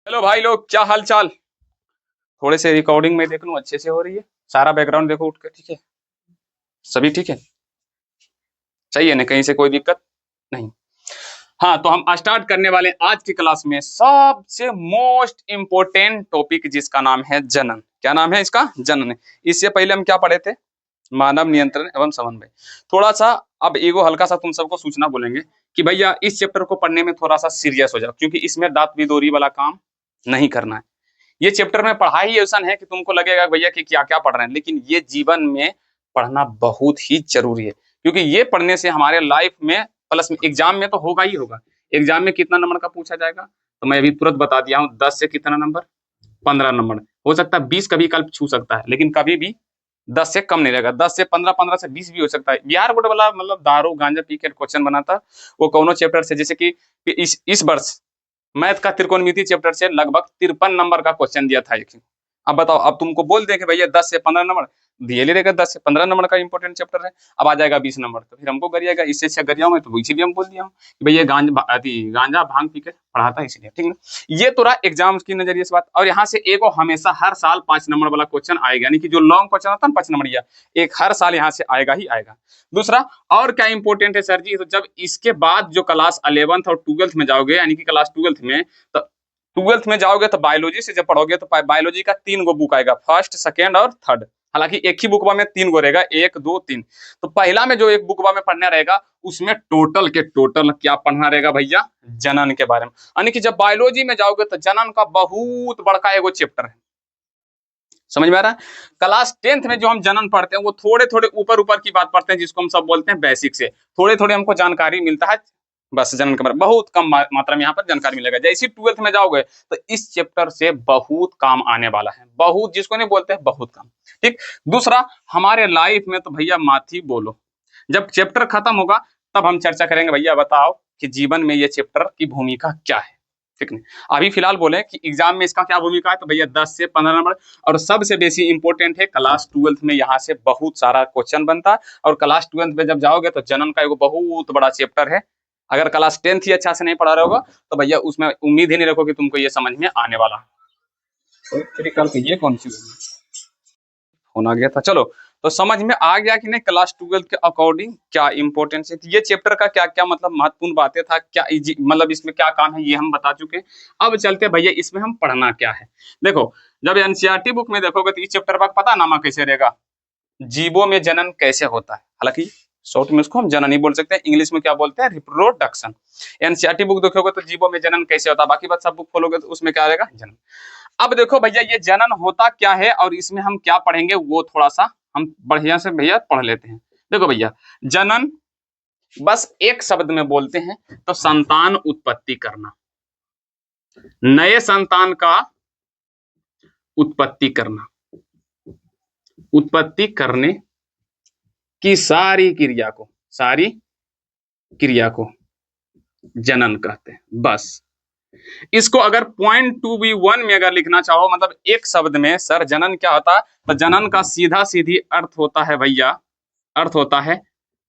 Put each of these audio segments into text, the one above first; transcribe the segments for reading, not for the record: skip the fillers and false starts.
Hello भाई लोग, क्या हाल चाल। थोड़े से रिकॉर्डिंग में देख लूं अच्छे से हो रही है। सारा बैकग्राउंड देखो उठ के, ठीक है। सभी ठीक है। सही है ना, कहीं से कोई दिक्कत नहीं। हाँ, तो हम स्टार्ट करने वाले हैं आज की क्लास में सबसे मोस्ट इम्पोर्टेंट टॉपिक, जिसका नाम है जनन। क्या नाम है इसका? जनन। इससे पहले हम क्या पढ़े थे? मानव नियंत्रण एवं समन्वय। थोड़ा सा अब ईगो हल्का सा तुम सबको सूचना बोलेंगे कि भैया इस चैप्टर को पढ़ने में थोड़ा सा सीरियस हो जाओ, क्योंकि इसमें दांत बिदोरी वाला काम नहीं करना है। ये चैप्टर में पढ़ाई ऐसा है कि तुमको लगेगा भैया कि क्या क्या पढ़ रहे हैं, लेकिन ये जीवन में पढ़ना बहुत ही जरूरी है, क्योंकि ये पढ़ने से हमारे लाइफ में प्लस में एग्जाम में तो होगा ही होगा। एग्जाम में कितना नंबर का पूछा जाएगा तो मैं अभी तुरंत बता दिया हूँ, 10 से कितना नंबर? 15 नंबर। हो सकता है 20 कभी कल छू सकता है, लेकिन कभी भी 10 से कम नहीं रहेगा। 10 से 15, 15 से 20 भी हो सकता है। बिहार बोर्ड वाला मतलब दारू गांजा पी के क्वेश्चन बनाता, वो कौनो चैप्टर से, जैसे कि इस वर्ष मैथ का त्रिकोणमिति चैप्टर से लगभग 53 नंबर का क्वेश्चन दिया था एक। अब बताओ, अब तुमको बोल दे कि भैया 10 से 15 नंबर दिए ले रहेगा, 10 से 15 नंबर का इंपॉर्टेंट चैप्टर है। अब आ जाएगा 20 नंबर, तो फिर हमको गरिएगा, इससे अच्छा गरिया मैं, तो इसीलिए हम बोल दिया हूँ कि भैया गांजा भांग पी के पढ़ाता है, इसलिए ठीक है। ये तो रहा एग्जाम की नजरिए से बात। और यहाँ से एगो हमेशा हर साल 5 नंबर वाला क्वेश्चन आएगा, यानी कि जो लॉन्ग क्वेश्चन होता है ना 5 नंबर, एक हर साल यहाँ से आएगा ही आएगा। दूसरा, और क्या इंपॉर्टेंट है सर जी, तो जब इसके बाद जो क्लास 11th और 12th में जाओगे, यानी कि क्लास 12th में, तो 12th में जाओगे तो बायोलॉजी से जब पढ़ोगे तो बायोलॉजी का 3 गो बुक आएगा, फर्स्ट सेकेंड और थर्ड। हालांकि एक ही बुकवा में 3 गो रहेगा, 1 2 3। तो पहला में जो एक बुकवा में पढ़ना रहेगा, उसमें टोटल के टोटल क्या पढ़ना रहेगा भैया? जनन के बारे में। यानी कि जब बायोलॉजी में जाओगे तो जनन का बहुत बड़का एगो चैप्टर है। समझ में आ रहा है? क्लास 10th में जो हम जनन पढ़ते हैं वो थोड़े थोड़े ऊपर ऊपर की बात पढ़ते हैं, जिसको हम सब बोलते हैं बेसिक से। थोड़े थोड़े हमको जानकारी मिलता है, बस जनन के बारे में बहुत कम मात्रा में यहाँ पर जानकारी मिलेगा। जैसे 12th में जाओगे तो इस चैप्टर से बहुत काम आने वाला है, बहुत, जिसको नहीं बोलते हैं बहुत काम। ठीक। दूसरा, हमारे लाइफ में तो भैया माथी बोलो, जब चैप्टर खत्म होगा तब हम चर्चा करेंगे भैया बताओ कि जीवन में ये चैप्टर की भूमिका क्या है। ठीक नहीं, अभी फिलहाल बोले कि एग्जाम में इसका क्या भूमिका है, तो भैया 10 से 15 नंबर। और सबसे बेसी इंपॉर्टेंट है क्लास 12th में, यहाँ से बहुत सारा क्वेश्चन बनता है। और क्लास 12th में जब जाओगे तो जनन का एक बहुत बड़ा चैप्टर है। अगर क्लास 10th ही अच्छा से नहीं पढ़ा रहे होगा तो भैया उसमें उम्मीद ही नहीं रखो कि तुमको ये समझ में आने वाला है। तो ये कौन सी होना गया था, चलो। तो समझ में आ गया कि नहीं क्लास 12th के अकॉर्डिंग क्या इंपॉर्टेंस है, ये चैप्टर का क्या क्या मतलब महत्वपूर्ण बातें था, क्या मतलब इसमें क्या काम है, ये हम बता चुके हैं। अब चलते भैया इसमें हम पढ़ना क्या है। देखो, जब एनसीईआरटी बुक में देखोगे तो इस चैप्टर का पता नामा कैसे रहेगा? जीवों में जनन कैसे होता है। हालांकि शॉर्ट में उसको हम जनन ही बोल सकते हैं, इंग्लिश में क्या बोलते हैं? रिप्रोडक्शन। एनसीईआरटी बुक देखोगे तो जीवों में जनन कैसे होता है, बाकी बात सब बुक खोलोगे तो उसमें क्या रहेगा? जनन। अब देखो भैया ये जनन होता क्या है और इसमें हम क्या पढ़ेंगे, वो थोड़ा सा हम बढ़िया से भैया पढ़ लेते हैं। देखो भैया, जनन बस एक शब्द में बोलते हैं तो संतान उत्पत्ति करना, नए संतान का उत्पत्ति करना, उत्पत्ति करने की सारी क्रिया को जनन कहते हैं। बस इसको अगर पॉइंट 2v1 में अगर लिखना चाहो, मतलब एक शब्द में, सर जनन क्या होता है, तो जनन का सीधा सीधी अर्थ होता है भैया, अर्थ होता है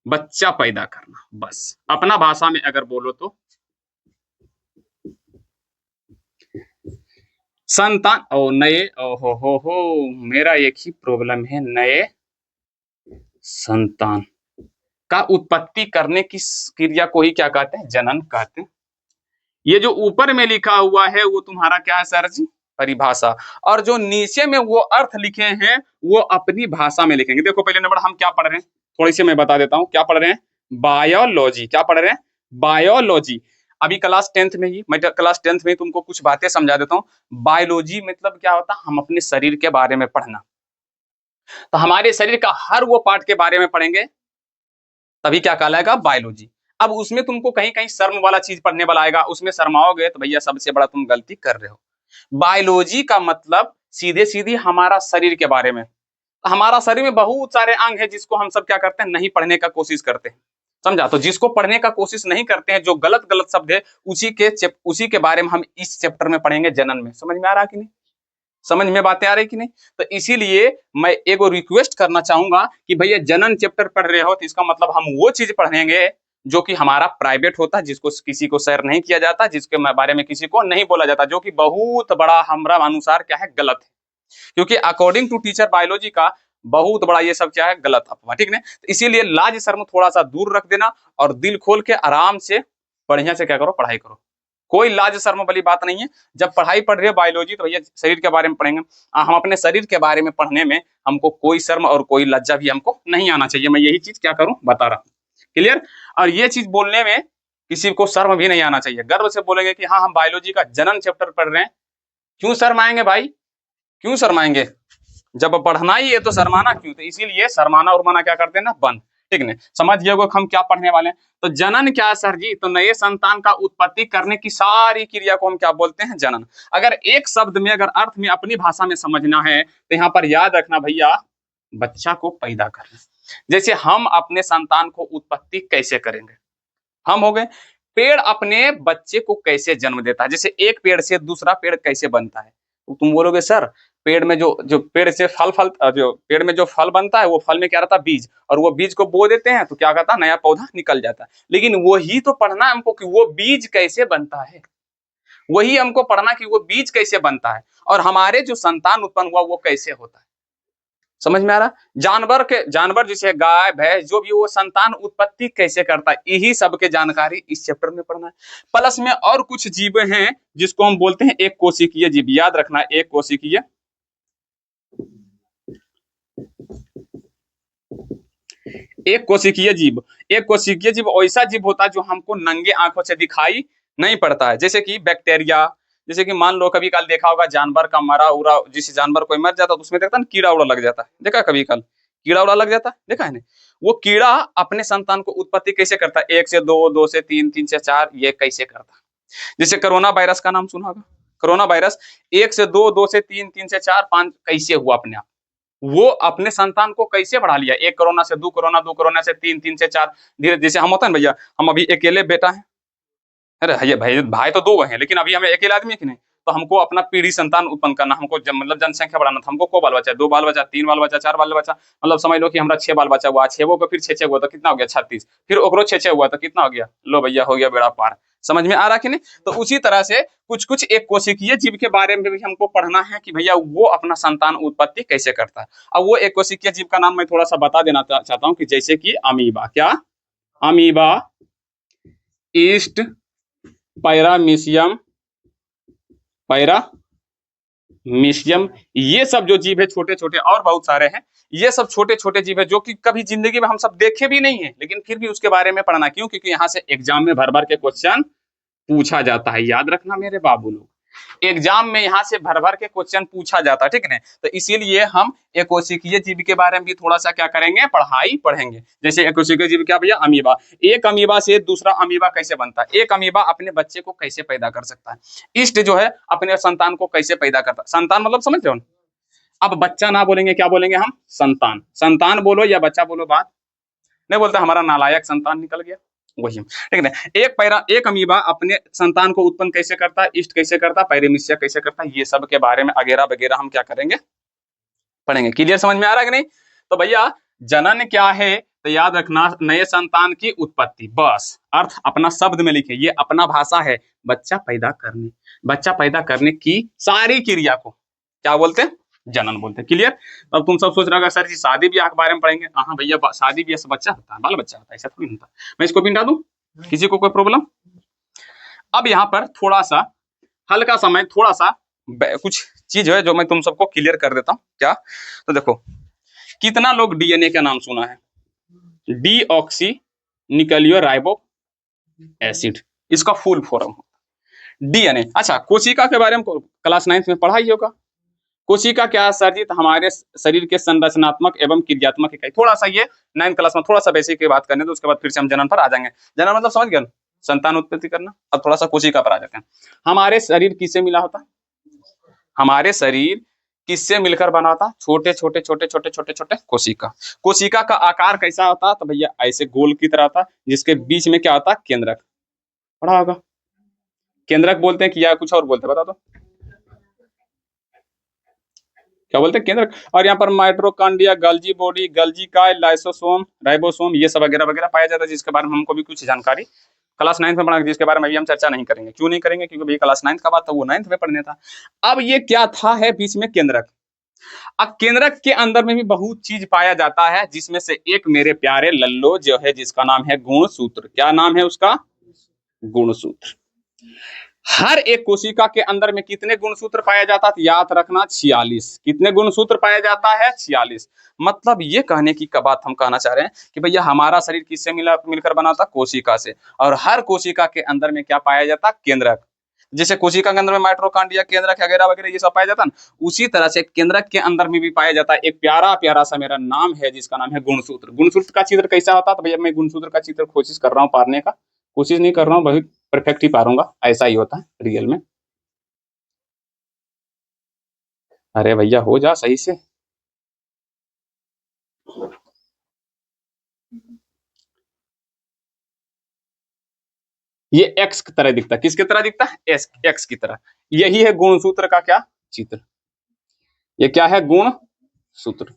बच्चा पैदा करना। बस अपना भाषा में अगर बोलो तो संतान। ओ नए, ओ हो मेरा एक ही प्रॉब्लम है, नए संतान का उत्पत्ति करने की क्रिया को ही क्या कहते हैं? जनन कहते हैं। ये जो ऊपर में लिखा हुआ है वो तुम्हारा क्या है सर जी? परिभाषा। और जो नीचे में वो अर्थ लिखे हैं वो अपनी भाषा में लिखेंगे। देखो पहले नंबर हम क्या पढ़ रहे हैं, थोड़ी सी मैं बता देता हूँ क्या पढ़ रहे हैं। बायोलॉजी। क्या पढ़ रहे हैं? बायोलॉजी। अभी क्लास 10th में ही, मैं क्लास 10th में ही तुमको कुछ बातें समझा देता हूँ। बायोलॉजी मतलब क्या होता है? हम अपने शरीर के बारे में पढ़ना। तो हमारे शरीर का हर वो पार्ट के बारे में पढ़ेंगे, तभी क्या कहलाएगा? बायोलॉजी। अब उसमें तुमको कहीं कहीं शर्म वाला चीज पढ़ने वाला आएगा, उसमें शर्माओगे तो भैया सबसे बड़ा तुम गलती कर रहे हो। बायोलॉजी का मतलब सीधे सीधे हमारा शरीर के बारे में। हमारा शरीर में बहुत सारे अंग है जिसको हम सब क्या करते हैं? नहीं पढ़ने का कोशिश करते हैं। समझा? तो जिसको पढ़ने का कोशिश नहीं करते हैं, जो गलत गलत शब्द है, उसी के बारे में हम इस चैप्टर में पढ़ेंगे, जनन में। समझ में आ रहा कि नहीं? समझ में बातें आ रही कि नहीं? तो इसीलिए मैं एगो रिक्वेस्ट करना चाहूंगा कि भैया जनन चैप्टर पढ़ रहे हो तो इसका मतलब हम वो चीज पढ़ेंगे जो कि हमारा प्राइवेट होता है, जिसको किसी को शेयर नहीं किया जाता, जिसके बारे में किसी को नहीं बोला जाता, जो कि बहुत बड़ा हमारा अनुसार क्या है, गलत है। क्योंकि अकॉर्डिंग टू टीचर बायोलॉजी का बहुत बड़ा ये सब क्या है, गलत अफवाह, ठीक है। तो इसीलिए लाज शर्म थोड़ा सा दूर रख देना और दिल खोल के आराम से बढ़िया से क्या करो, पढ़ाई करो। कोई लाज शर्म वाली बात नहीं है। जब पढ़ाई पढ़ रहे हो बायोलॉजी तो भैया शरीर के बारे में पढ़ेंगे। हम अपने शरीर के बारे में पढ़ने में हमको कोई शर्म और कोई लज्जा भी हमको नहीं आना चाहिए। मैं यही चीज क्या करूं, बता रहा हूं। क्लियर। और ये चीज बोलने में किसी को शर्म भी नहीं आना चाहिए। गर्व से बोलेंगे कि हाँ हम बायोलॉजी का जनन चैप्टर पढ़ रहे हैं। क्यों शर्माएंगे भाई, क्यों शर्माएंगे? जब पढ़ना ही है तो शर्माना क्यों? तो इसीलिए शर्माना उर्माना क्या करते हैं ना, बंद। ठीक है, समझ गए होगा हम क्या पढ़ने वाले हैं। तो जनन क्या है सर जी? तो नए संतान का उत्पत्ति करने की सारी क्रिया को हम क्या बोलते हैं, जनन। अगर एक शब्द में, अगर अर्थ में अपनी भाषा में समझना है तो यहाँ पर याद रखना भैया, बच्चा को पैदा करना। जैसे हम अपने संतान को उत्पत्ति कैसे करेंगे, हम हो गए। पेड़ अपने बच्चे को कैसे जन्म देता है, जैसे एक पेड़ से दूसरा पेड़ कैसे बनता है। तो तुम बोलोगे सर पेड़ में जो जो पेड़ से जो पेड़ में जो फल बनता है वो फल में क्या रहता है, बीज, और वो बीज को बो देते हैं तो क्या कहता है, नया पौधा निकल जाता है। लेकिन वही तो पढ़ना हमको कि वो बीज कैसे बनता है, वही हमको पढ़ना कि वो बीज कैसे बनता है और हमारे जो संतान उत्पन्न हुआ वो कैसे होता है। समझ में आ रहा? जानवर जैसे गाय भैंस जो भी, वो संतान उत्पत्ति कैसे करता है, यही सब के जानकारी इस चैप्टर में पढ़ना है। प्लस में और कुछ जीव हैं जिसको हम बोलते हैं एक कोशिकीय जीव। याद रखना, एक कोशिकीय, एक कोशिकीय जीव। एक कोशिकीय जीव ऐसा जीव होता है जो हमको नंगे आंखों से दिखाई नहीं पड़ता है। जैसे कि बैक्टीरिया, जैसे कि मान लो कभी कल देखा होगा जानवर का मरा उरा, जिस जानवर कोई मर जाता है तो उसमें देखता है ना कीड़ा उड़ा लग जाता है, देखा कभी कल कीड़ा उड़ा लग जाता है, देखा है ना। वो कीड़ा अपने संतान को उत्पत्ति कैसे करता है, 1 से 2, 2 से 3, 3 से 4, ये कैसे करता है। जैसे कोरोना वायरस का नाम सुना होगा, कोरोना वायरस 1 से 2, 2 से 3, 3 से 4, 5 कैसे हुआ अपने आप। वो अपने संतान को कैसे बढ़ा लिया, 1 कोरोना से 2 कोरोना, 2 कोरोना से 3, 3 से 4, धीरे जैसे हम होता है भैया, हम अभी अकेले बेटा है, अरे भैया भाई भाई तो 2 हैं लेकिन अभी हमें अकेले आदमी है कि नहीं। तो हमको अपना पीढ़ी संतान उत्पन्न करना, हमको मतलब जनसंख्या बढ़ाना था। हमको को बाल बच्चा, 2 बाल बच्चा, 3 बाल बच्चा, 4 बाल बच्चा, मतलब समझ लो कि हमारा 6 बाल बच्चा हुआ, 6 को फिर 6 हुआ तो कितना हो गया, 36, फिर ओकरो 6 हुआ तो कितना हो गया, लो भैया हो गया बेड़ा पार। समझ में आ रहा कि नहीं? तो उसी तरह से कुछ कुछ एक कोशिकीय जीव के बारे में भी हमको पढ़ना है कि भैया वो अपना संतान उत्पत्ति कैसे करता है। अब वो एक कोशिकीय जीव का नाम मैं थोड़ा सा बता देना चाहता हूँ कि जैसे कि अमीबा, क्या अमीबा, ईस्ट पैरामीशियम, पैरामीशियम, ये सब जो जीव है छोटे छोटे और बहुत सारे हैं। ये सब छोटे छोटे जीव है जो कि कभी जिंदगी में हम सब देखे भी नहीं है, लेकिन फिर भी उसके बारे में पढ़ना क्यों, क्योंकि यहाँ से एग्जाम में भर भर के क्वेश्चन पूछा जाता है। याद रखना मेरे बाबू लोग, एग्जाम में यहाँ से भर भर के क्वेश्चन पूछा जाता है, ठीक है। तो इसीलिए हम एक कोशिकीय जीव के बारे में भी थोड़ा सा क्या करेंगे, पढ़ाई पढ़ेंगे। जैसे एक कोशिकीय जीव क्या भैया, अमीबा। एक अमीबा से दूसरा अमीबा कैसे बनता है, एक अमीबा अपने बच्चे को कैसे पैदा कर सकता है, ईस्ट जो है अपने संतान को कैसे पैदा करता है। संतान मतलब समझ रहे हो। अब बच्चा ना बोलेंगे, क्या बोलेंगे हम, संतान। संतान बोलो या बच्चा बोलो, बात नहीं बोलता, हमारा नालायक संतान निकल गया, वही। ठीक है। एक अमीबा अपने संतान को उत्पन्न कैसे करता है, ईस्ट कैसे करता है, पैरामीशिया कैसे करता है, ये सब के बारे में वगैरह वगैरह हम क्या करेंगे, पढ़ेंगे। क्लियर, समझ में आ रहा है कि नहीं? तो भैया जनन क्या है, तो याद रखना नए संतान की उत्पत्ति, बस अर्थ अपना शब्द में लिखे, ये अपना भाषा है, बच्चा पैदा करने, बच्चा पैदा करने की सारी क्रिया को क्या बोलते हैं, जनन बोलते हैं। क्लियर। अब तुम सब सोच रहे हो सर जी शादी ब्याह के बारे में पढ़ेंगे। हाँ भैया शादी ब्याह से बच्चा होता है, बाल बच्चा होता है, ऐसा थोड़ी होता। मैं इसको भी हटा दूं, किसी को कोई प्रॉब्लम? अब यहाँ पर थोड़ा सा हल्का सा मैं थोड़ा सा कुछ चीज है जो मैं तुम सबको क्लियर कर देता हूँ। क्या? तो देखो कितना लोग डीएनए का नाम सुना है, डीऑक्सी न्यूक्लियोराइबो एसिड, इसका फुल फॉर्म डीएनए। अच्छा, कोशिका के बारे में क्लास 9 में पढ़ा ही होगा। कोशिका क्या है सर जी, तो हमारे शरीर के संरचनात्मक एवं क्रियात्मक इकाई। थोड़ा सा ये 9th क्लास में थोड़ा सा बेसिक की बात करने, तो उसके बाद फिर से हम जनन पर आ जाएंगे। जनन मतलब समझ गए, संतान उत्पत्ति करना। अब थोड़ा सा कोशिका पर आ जाते हैं। हमारे शरीर किससे मिला होता, हमारे शरीर किससे मिलकर बना था, छोटे छोटे छोटे छोटे छोटे छोटे कोशिका। कोशिका का आकार कैसा होता, तो भैया ऐसे गोल की तरह था, जिसके बीच में क्या होता, केंद्रक। पढ़ा होगा, केंद्रक बोलते हैं कि या कुछ और बोलते हैं, बता दो क्या बोलते हैं, केंद्रक। और यहाँ पर माइटोकॉन्ड्रिया, गल्जी बॉडी, गल्जी काय, लाइसोसोम, राइबोसोम, ये सब वगैरह वगैरह पाया जाता है, जिसके बारे में हमको भी कुछ जानकारी क्लास 9th में पढ़ा, जिसके बारे में अभी हम चर्चा नहीं करेंगे। क्यों नहीं करेंगे, क्योंकि भाई क्लास 9th का बात था, वो 9th में पढ़ने था। अब ये क्या था है बीच में केंद्रक। अब केंद्रक के अंदर में भी बहुत चीज पाया जाता है, जिसमें से एक मेरे प्यारे लल्लो जो है, जिसका नाम है गुणसूत्र। क्या नाम है उसका, गुणसूत्र। हर एक कोशिका के अंदर में कितने गुणसूत्र पाया जाता है, याद रखना 46। कितने गुणसूत्र पाया जाता है, 46। मतलब ये कहने की बात हम कहना चाह रहे हैं कि भैया हमारा शरीर किससे मिलकर बना था, कोशिका से। और हर कोशिका के अंदर में क्या पाया जाता, केंद्रक। जैसे कोशिका के अंदर में माइटोकॉन्ड्रिया, केंद्रक वगैरह वगैरह ये सब पाया जाता है ना, उसी तरह से केंद्रक के अंदर में भी पाया जाता है एक प्यारा प्यारा सा मेरा नाम है, जिसका नाम है गुणसूत्र। गुणसूत्र का चित्र कैसा होता है, तो भैया मैं गुणसूत्र का चित्र कोशिश कर रहा हूँ पारने का, कोशिश नहीं कर रहा हूँ, बहुत परफेक्ट ही पारूंगा, ऐसा ही होता है रियल में। अरे भैया हो जा सही से। ये एक्स की तरह दिखता है, किसकी तरह दिखता है, एक्स की तरह। यही है गुणसूत्र का क्या चित्र, ये क्या है, गुण सूत्र।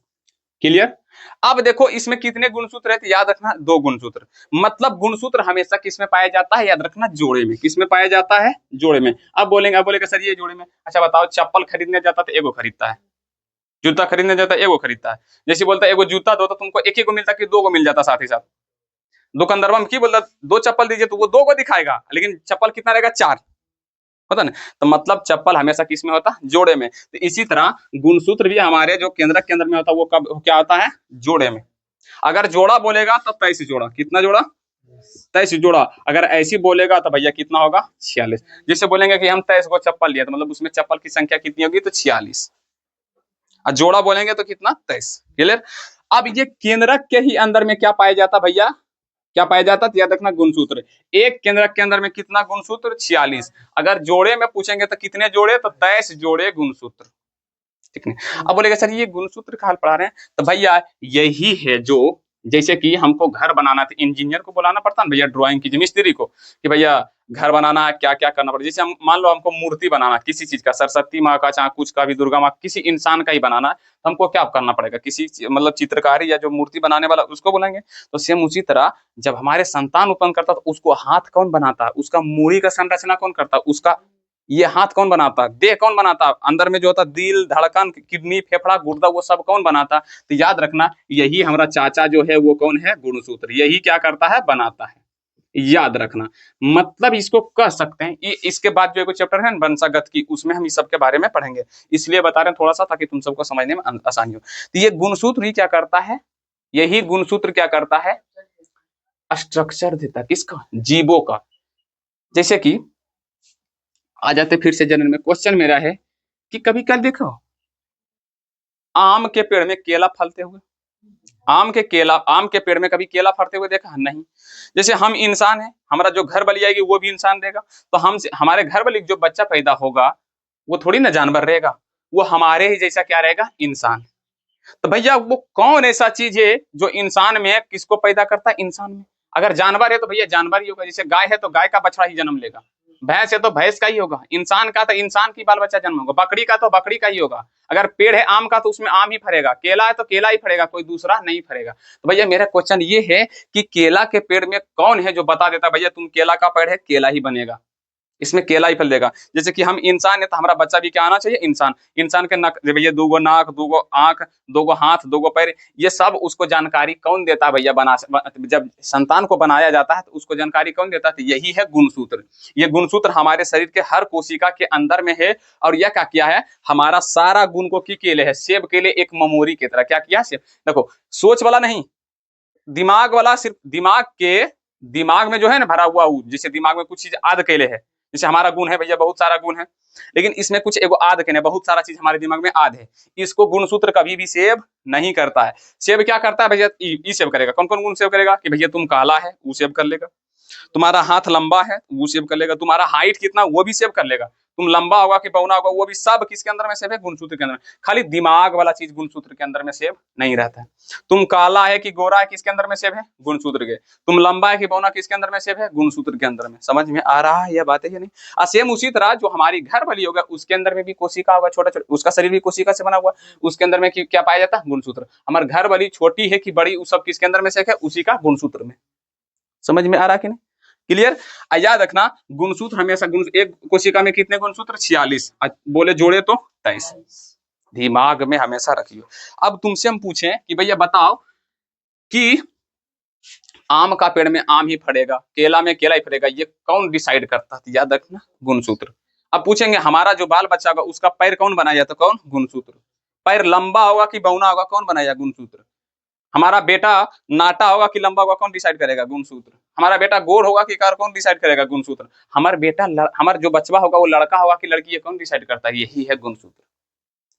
क्लियर। अब देखो इसमें कितने गुणसूत्र है, तो याद रखना 2 गुणसूत्र। मतलब गुणसूत्र हमेशा किसमें पाया जाता है, याद रखना जोड़े में। किसमें पाया जाता है, जोड़े में। अब बोलेगा सर ये जोड़े में, अच्छा बताओ चप्पल खरीदने जाता तो एगो खरीदता है, जूता खरीदने जाता है एगो खरीदता है। जैसे बोलता है एगो जूता दो, तो तुमको एक ही को मिलता कि 2 को मिल जाता साथ ही साथ। दुकानदार में की बोलता 2 चप्पल दीजिए, तो वो 2 को दिखाएगा, लेकिन चप्पल कितना रहेगा, 4 होता ना। तो मतलब चप्पल हमेशा किस में होता, जोड़े में। तो इसी तरह गुणसूत्र भी हमारे जो केंद्रक के अंदर में होता है, वो कब क्या होता है, जोड़े में। अगर जोड़ा बोलेगा तो 23 जोड़ा, कितना जोड़ा, 23 जोड़ा। अगर ऐसी बोलेगा तो भैया कितना होगा, 46। जैसे बोलेंगे कि हम 23 को चप्पल लिए, तो मतलब उसमें चप्पल की संख्या कितनी होगी, तो 46। और जोड़ा बोलेंगे तो कितना, 23। क्लियर। अब ये केंद्रक के ही अंदर में क्या पाया जाता भैया, क्या पाया जाता, याद रखना गुणसूत्र। एक केंद्रक के अंदर में कितना गुणसूत्र, 46। अगर जोड़े में पूछेंगे तो कितने जोड़े, तो 23 जोड़े गुणसूत्र। ठीक है। अब बोलेगा सर ये गुणसूत्र का हाल पढ़ा रहे हैं, तो भैया यही है जो, जैसे कि हमको घर बनाना था, इंजीनियर को बुलाना पड़ता है भैया, ड्राइंग की मिस्त्री को, कि भैया घर बनाना है, क्या क्या करना पड़ेगा। जैसे हम मान लो हमको मूर्ति बनाना किसी चीज का, सरस्वती माँ का, चाहे कुछ का भी, दुर्गा माँ, किसी इंसान का ही बनाना है, तो हमको क्या करना पड़ेगा, किसी मतलब चित्रकारी या जो मूर्ति बनाने वाला उसको बुलाएंगे। तो सेम उसी तरह जब हमारे संतान उत्पन्न करता तो उसको हाथ कौन बनाता है, उसका मूड़ी का संरचना कौन करता है, उसका ये हाथ कौन बनाता, देह कौन बनाता, अंदर में जो होता दिल, धड़कन, किडनी, फेफड़ा, गुर्दा, वो सब कौन बनाता। तो याद रखना यही हमारा चाचा जो है वो कौन है, गुणसूत्र। यही क्या करता है, बनाता है। याद रखना। मतलब इसको कह सकते हैं, ये इसके बाद जो एक चैप्टर है वंशागत की, उसमें हम इस सब के बारे में पढ़ेंगे, इसलिए बता रहे हैं थोड़ा सा, ताकि तुम सबको समझने में आसानी हो। तो ये गुणसूत्र ही क्या करता है, यही गुणसूत्र क्या करता है, स्ट्रक्चर देता है, किसका, जीवों का। जैसे कि आ जाते फिर से जनरल में, क्वेश्चन मेरा है कि कभी कल देखो आम के पेड़ में केला फलते हुए, आम के पेड़ में कभी केला फलते हुए देखा, नहीं। जैसे हम इंसान है, हमारा जो घर वाली आएगी वो भी इंसान देगा, तो हम हमारे घर वाली जो बच्चा पैदा होगा वो थोड़ी ना जानवर रहेगा, वो हमारे ही जैसा क्या रहेगा, इंसान। तो भैया वो कौन ऐसा चीज है जो इंसान में किसको पैदा करता है, इंसान में। अगर जानवर है तो भैया जानवर ही होगा, जैसे गाय है तो गाय का बछड़ा ही जन्म लेगा, भैंस है तो भैंस का ही होगा, इंसान का तो इंसान की बाल बच्चा जन्म होगा, बकरी का तो बकरी का ही होगा। अगर पेड़ है आम का तो उसमें आम ही फरेगा, केला है तो केला ही फरेगा, कोई दूसरा नहीं फरेगा। तो भैया मेरा क्वेश्चन ये है कि केला के पेड़ में कौन है जो बता देता भैया तुम केला का पेड़ है, केला ही बनेगा, इसमें केला ही फल देगा। जैसे कि हम इंसान है तो हमारा बच्चा भी क्या आना चाहिए, इंसान। इंसान के नाक भैया 2 गो नाक, 2 गो आंख, 2 गो हाथ, 2 गो पैर, ये सब उसको जानकारी कौन देता है भैया, जब संतान को बनाया जाता है तो उसको जानकारी कौन देता है, तो यही है गुणसूत्र। ये गुणसूत्र हमारे शरीर के हर कोशिका के अंदर में है। और यह क्या किया है, हमारा सारा गुण को के लिए है, सेब के लिए एक मेमोरी की तरह क्या किया, सेब। देखो सोच वाला नहीं, दिमाग वाला, सिर्फ दिमाग में जो है ना भरा हुआ, जैसे दिमाग में कुछ चीज आद के लिए है, जैसे हमारा गुण है भैया, बहुत सारा गुण है, लेकिन इसमें कुछ एगो आद के, बहुत सारा चीज हमारे दिमाग में आद है। इसको गुणसूत्र कभी भी सेव नहीं करता है। सेव क्या करता है भैया, ई सेव करेगा। कौन कौन गुण सेव करेगा, कि भैया तुम काला है, वो सेव कर लेगा। तुम्हारा हाथ लंबा है, वो सेव कर लेगा। तुम्हारा हाइट कितना, वो भी सेव कर लेगा। तुम लंबा होगा कि बौना होगा, वो भी सब किसके अंदर में सेव है? गुणसूत्र के अंदर में। खाली दिमाग वाला चीज गुणसूत्र के अंदर में सेव नहीं रहता है। तुम काला है कि गोरा है किसके अंदर में सेव है? गुणसूत्र के। तुम लंबा है कि बौना किसके अंदर में सेव है? गुणसूत्र के अंदर में। समझ में आ रहा है यह बात है या नहीं? सेम उसी तरह जो हमारी घर वाली होगा उसके अंदर में भी कोशिका होगा, छोटा छोटा, उसका शरीर भी कोशिका से बना हुआ, उसके अंदर में क्या पाया जाता है? गुणसूत्र। हमारे घर वाली छोटी है कि बड़ी, उस सब किसके अंदर में सेव है? उसी का गुणसूत्र में। समझ में आ रहा कि नहीं? क्लियर? याद रखना गुणसूत्र हमेशा एक कोशिका में कितने गुणसूत्र? 46। बोले जोड़े तो 23। दिमाग में हमेशा रखियो। अब तुमसे हम पूछें कि भैया बताओ कि आम का पेड़ में आम ही फड़ेगा, केला में केला ही फड़ेगा, ये कौन डिसाइड करता है? याद रखना गुणसूत्र। अब पूछेंगे हमारा जो बाल बच्चा होगा उसका पैर कौन बनाया? तो कौन? गुणसूत्र। पैर लंबा होगा कि बौना होगा, कौन बनाया? गुणसूत्र। हमारा बेटा नाटा होगा कि लंबा होगा, कौन डिसाइड करेगा? गुणसूत्र। हमारा बेटा गोर होगा कि कार, कौन डिसाइड करेगा? गुणसूत्र। हमारा जो बच्चा होगा वो लड़का होगा कि लड़की, है कौन डिसाइड करता है? यही है गुणसूत्र।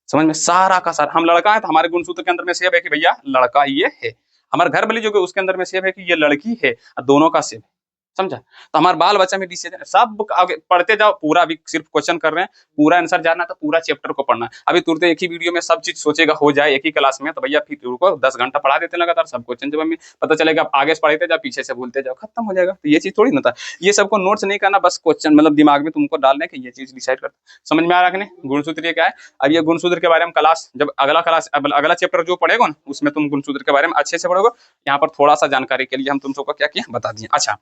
समझ में? सारा का सारा। हम लड़का है तो हमारे गुणसूत्र के अंदर में सेव है कि भैया लड़का ये है। हमारे घर वाली जो है उसके अंदर में सेव है कि ये लड़की है, दोनों का सेव है। समझा? तो हमारे बाल बच्चा में डिसीजन सब आगे पढ़ते जाओ, पूरा भी सिर्फ क्वेश्चन कर रहे हैं, पूरा आंसर जानना तो पूरा चैप्टर को पढ़ना। अभी तुरंत एक ही वीडियो में सब चीज सोचेगा हो जाए एक ही क्लास में, तो भैया फिर रुको 10 घंटा पढ़ा देते लगातार सब क्वेश्चन, जब हमें पता चलेगा आप आगे से पढ़ते जाओ पीछे से भूलते जाओ, खत्म हो जाएगा। तो ये चीज थोड़ी ना था। ये सबको नोट्स नहीं करना, बस क्वेश्चन मतलब दिमाग में तुमको डालने की ये चीज डिसाइड करता। समझ में आ रहा है कि नहीं? गुणसूत्र ये क्या है? अब ये गुणसूत्र के बारे में क्लास जब अगला चैप्टर जो पढ़ेगा ना उसमें तुम गुणसूत्र के बारे में अच्छे से पढ़ोगे। यहाँ पर थोड़ा सा जानकारी के लिए हम तुम सबको क्या किया बता दिए। अच्छा,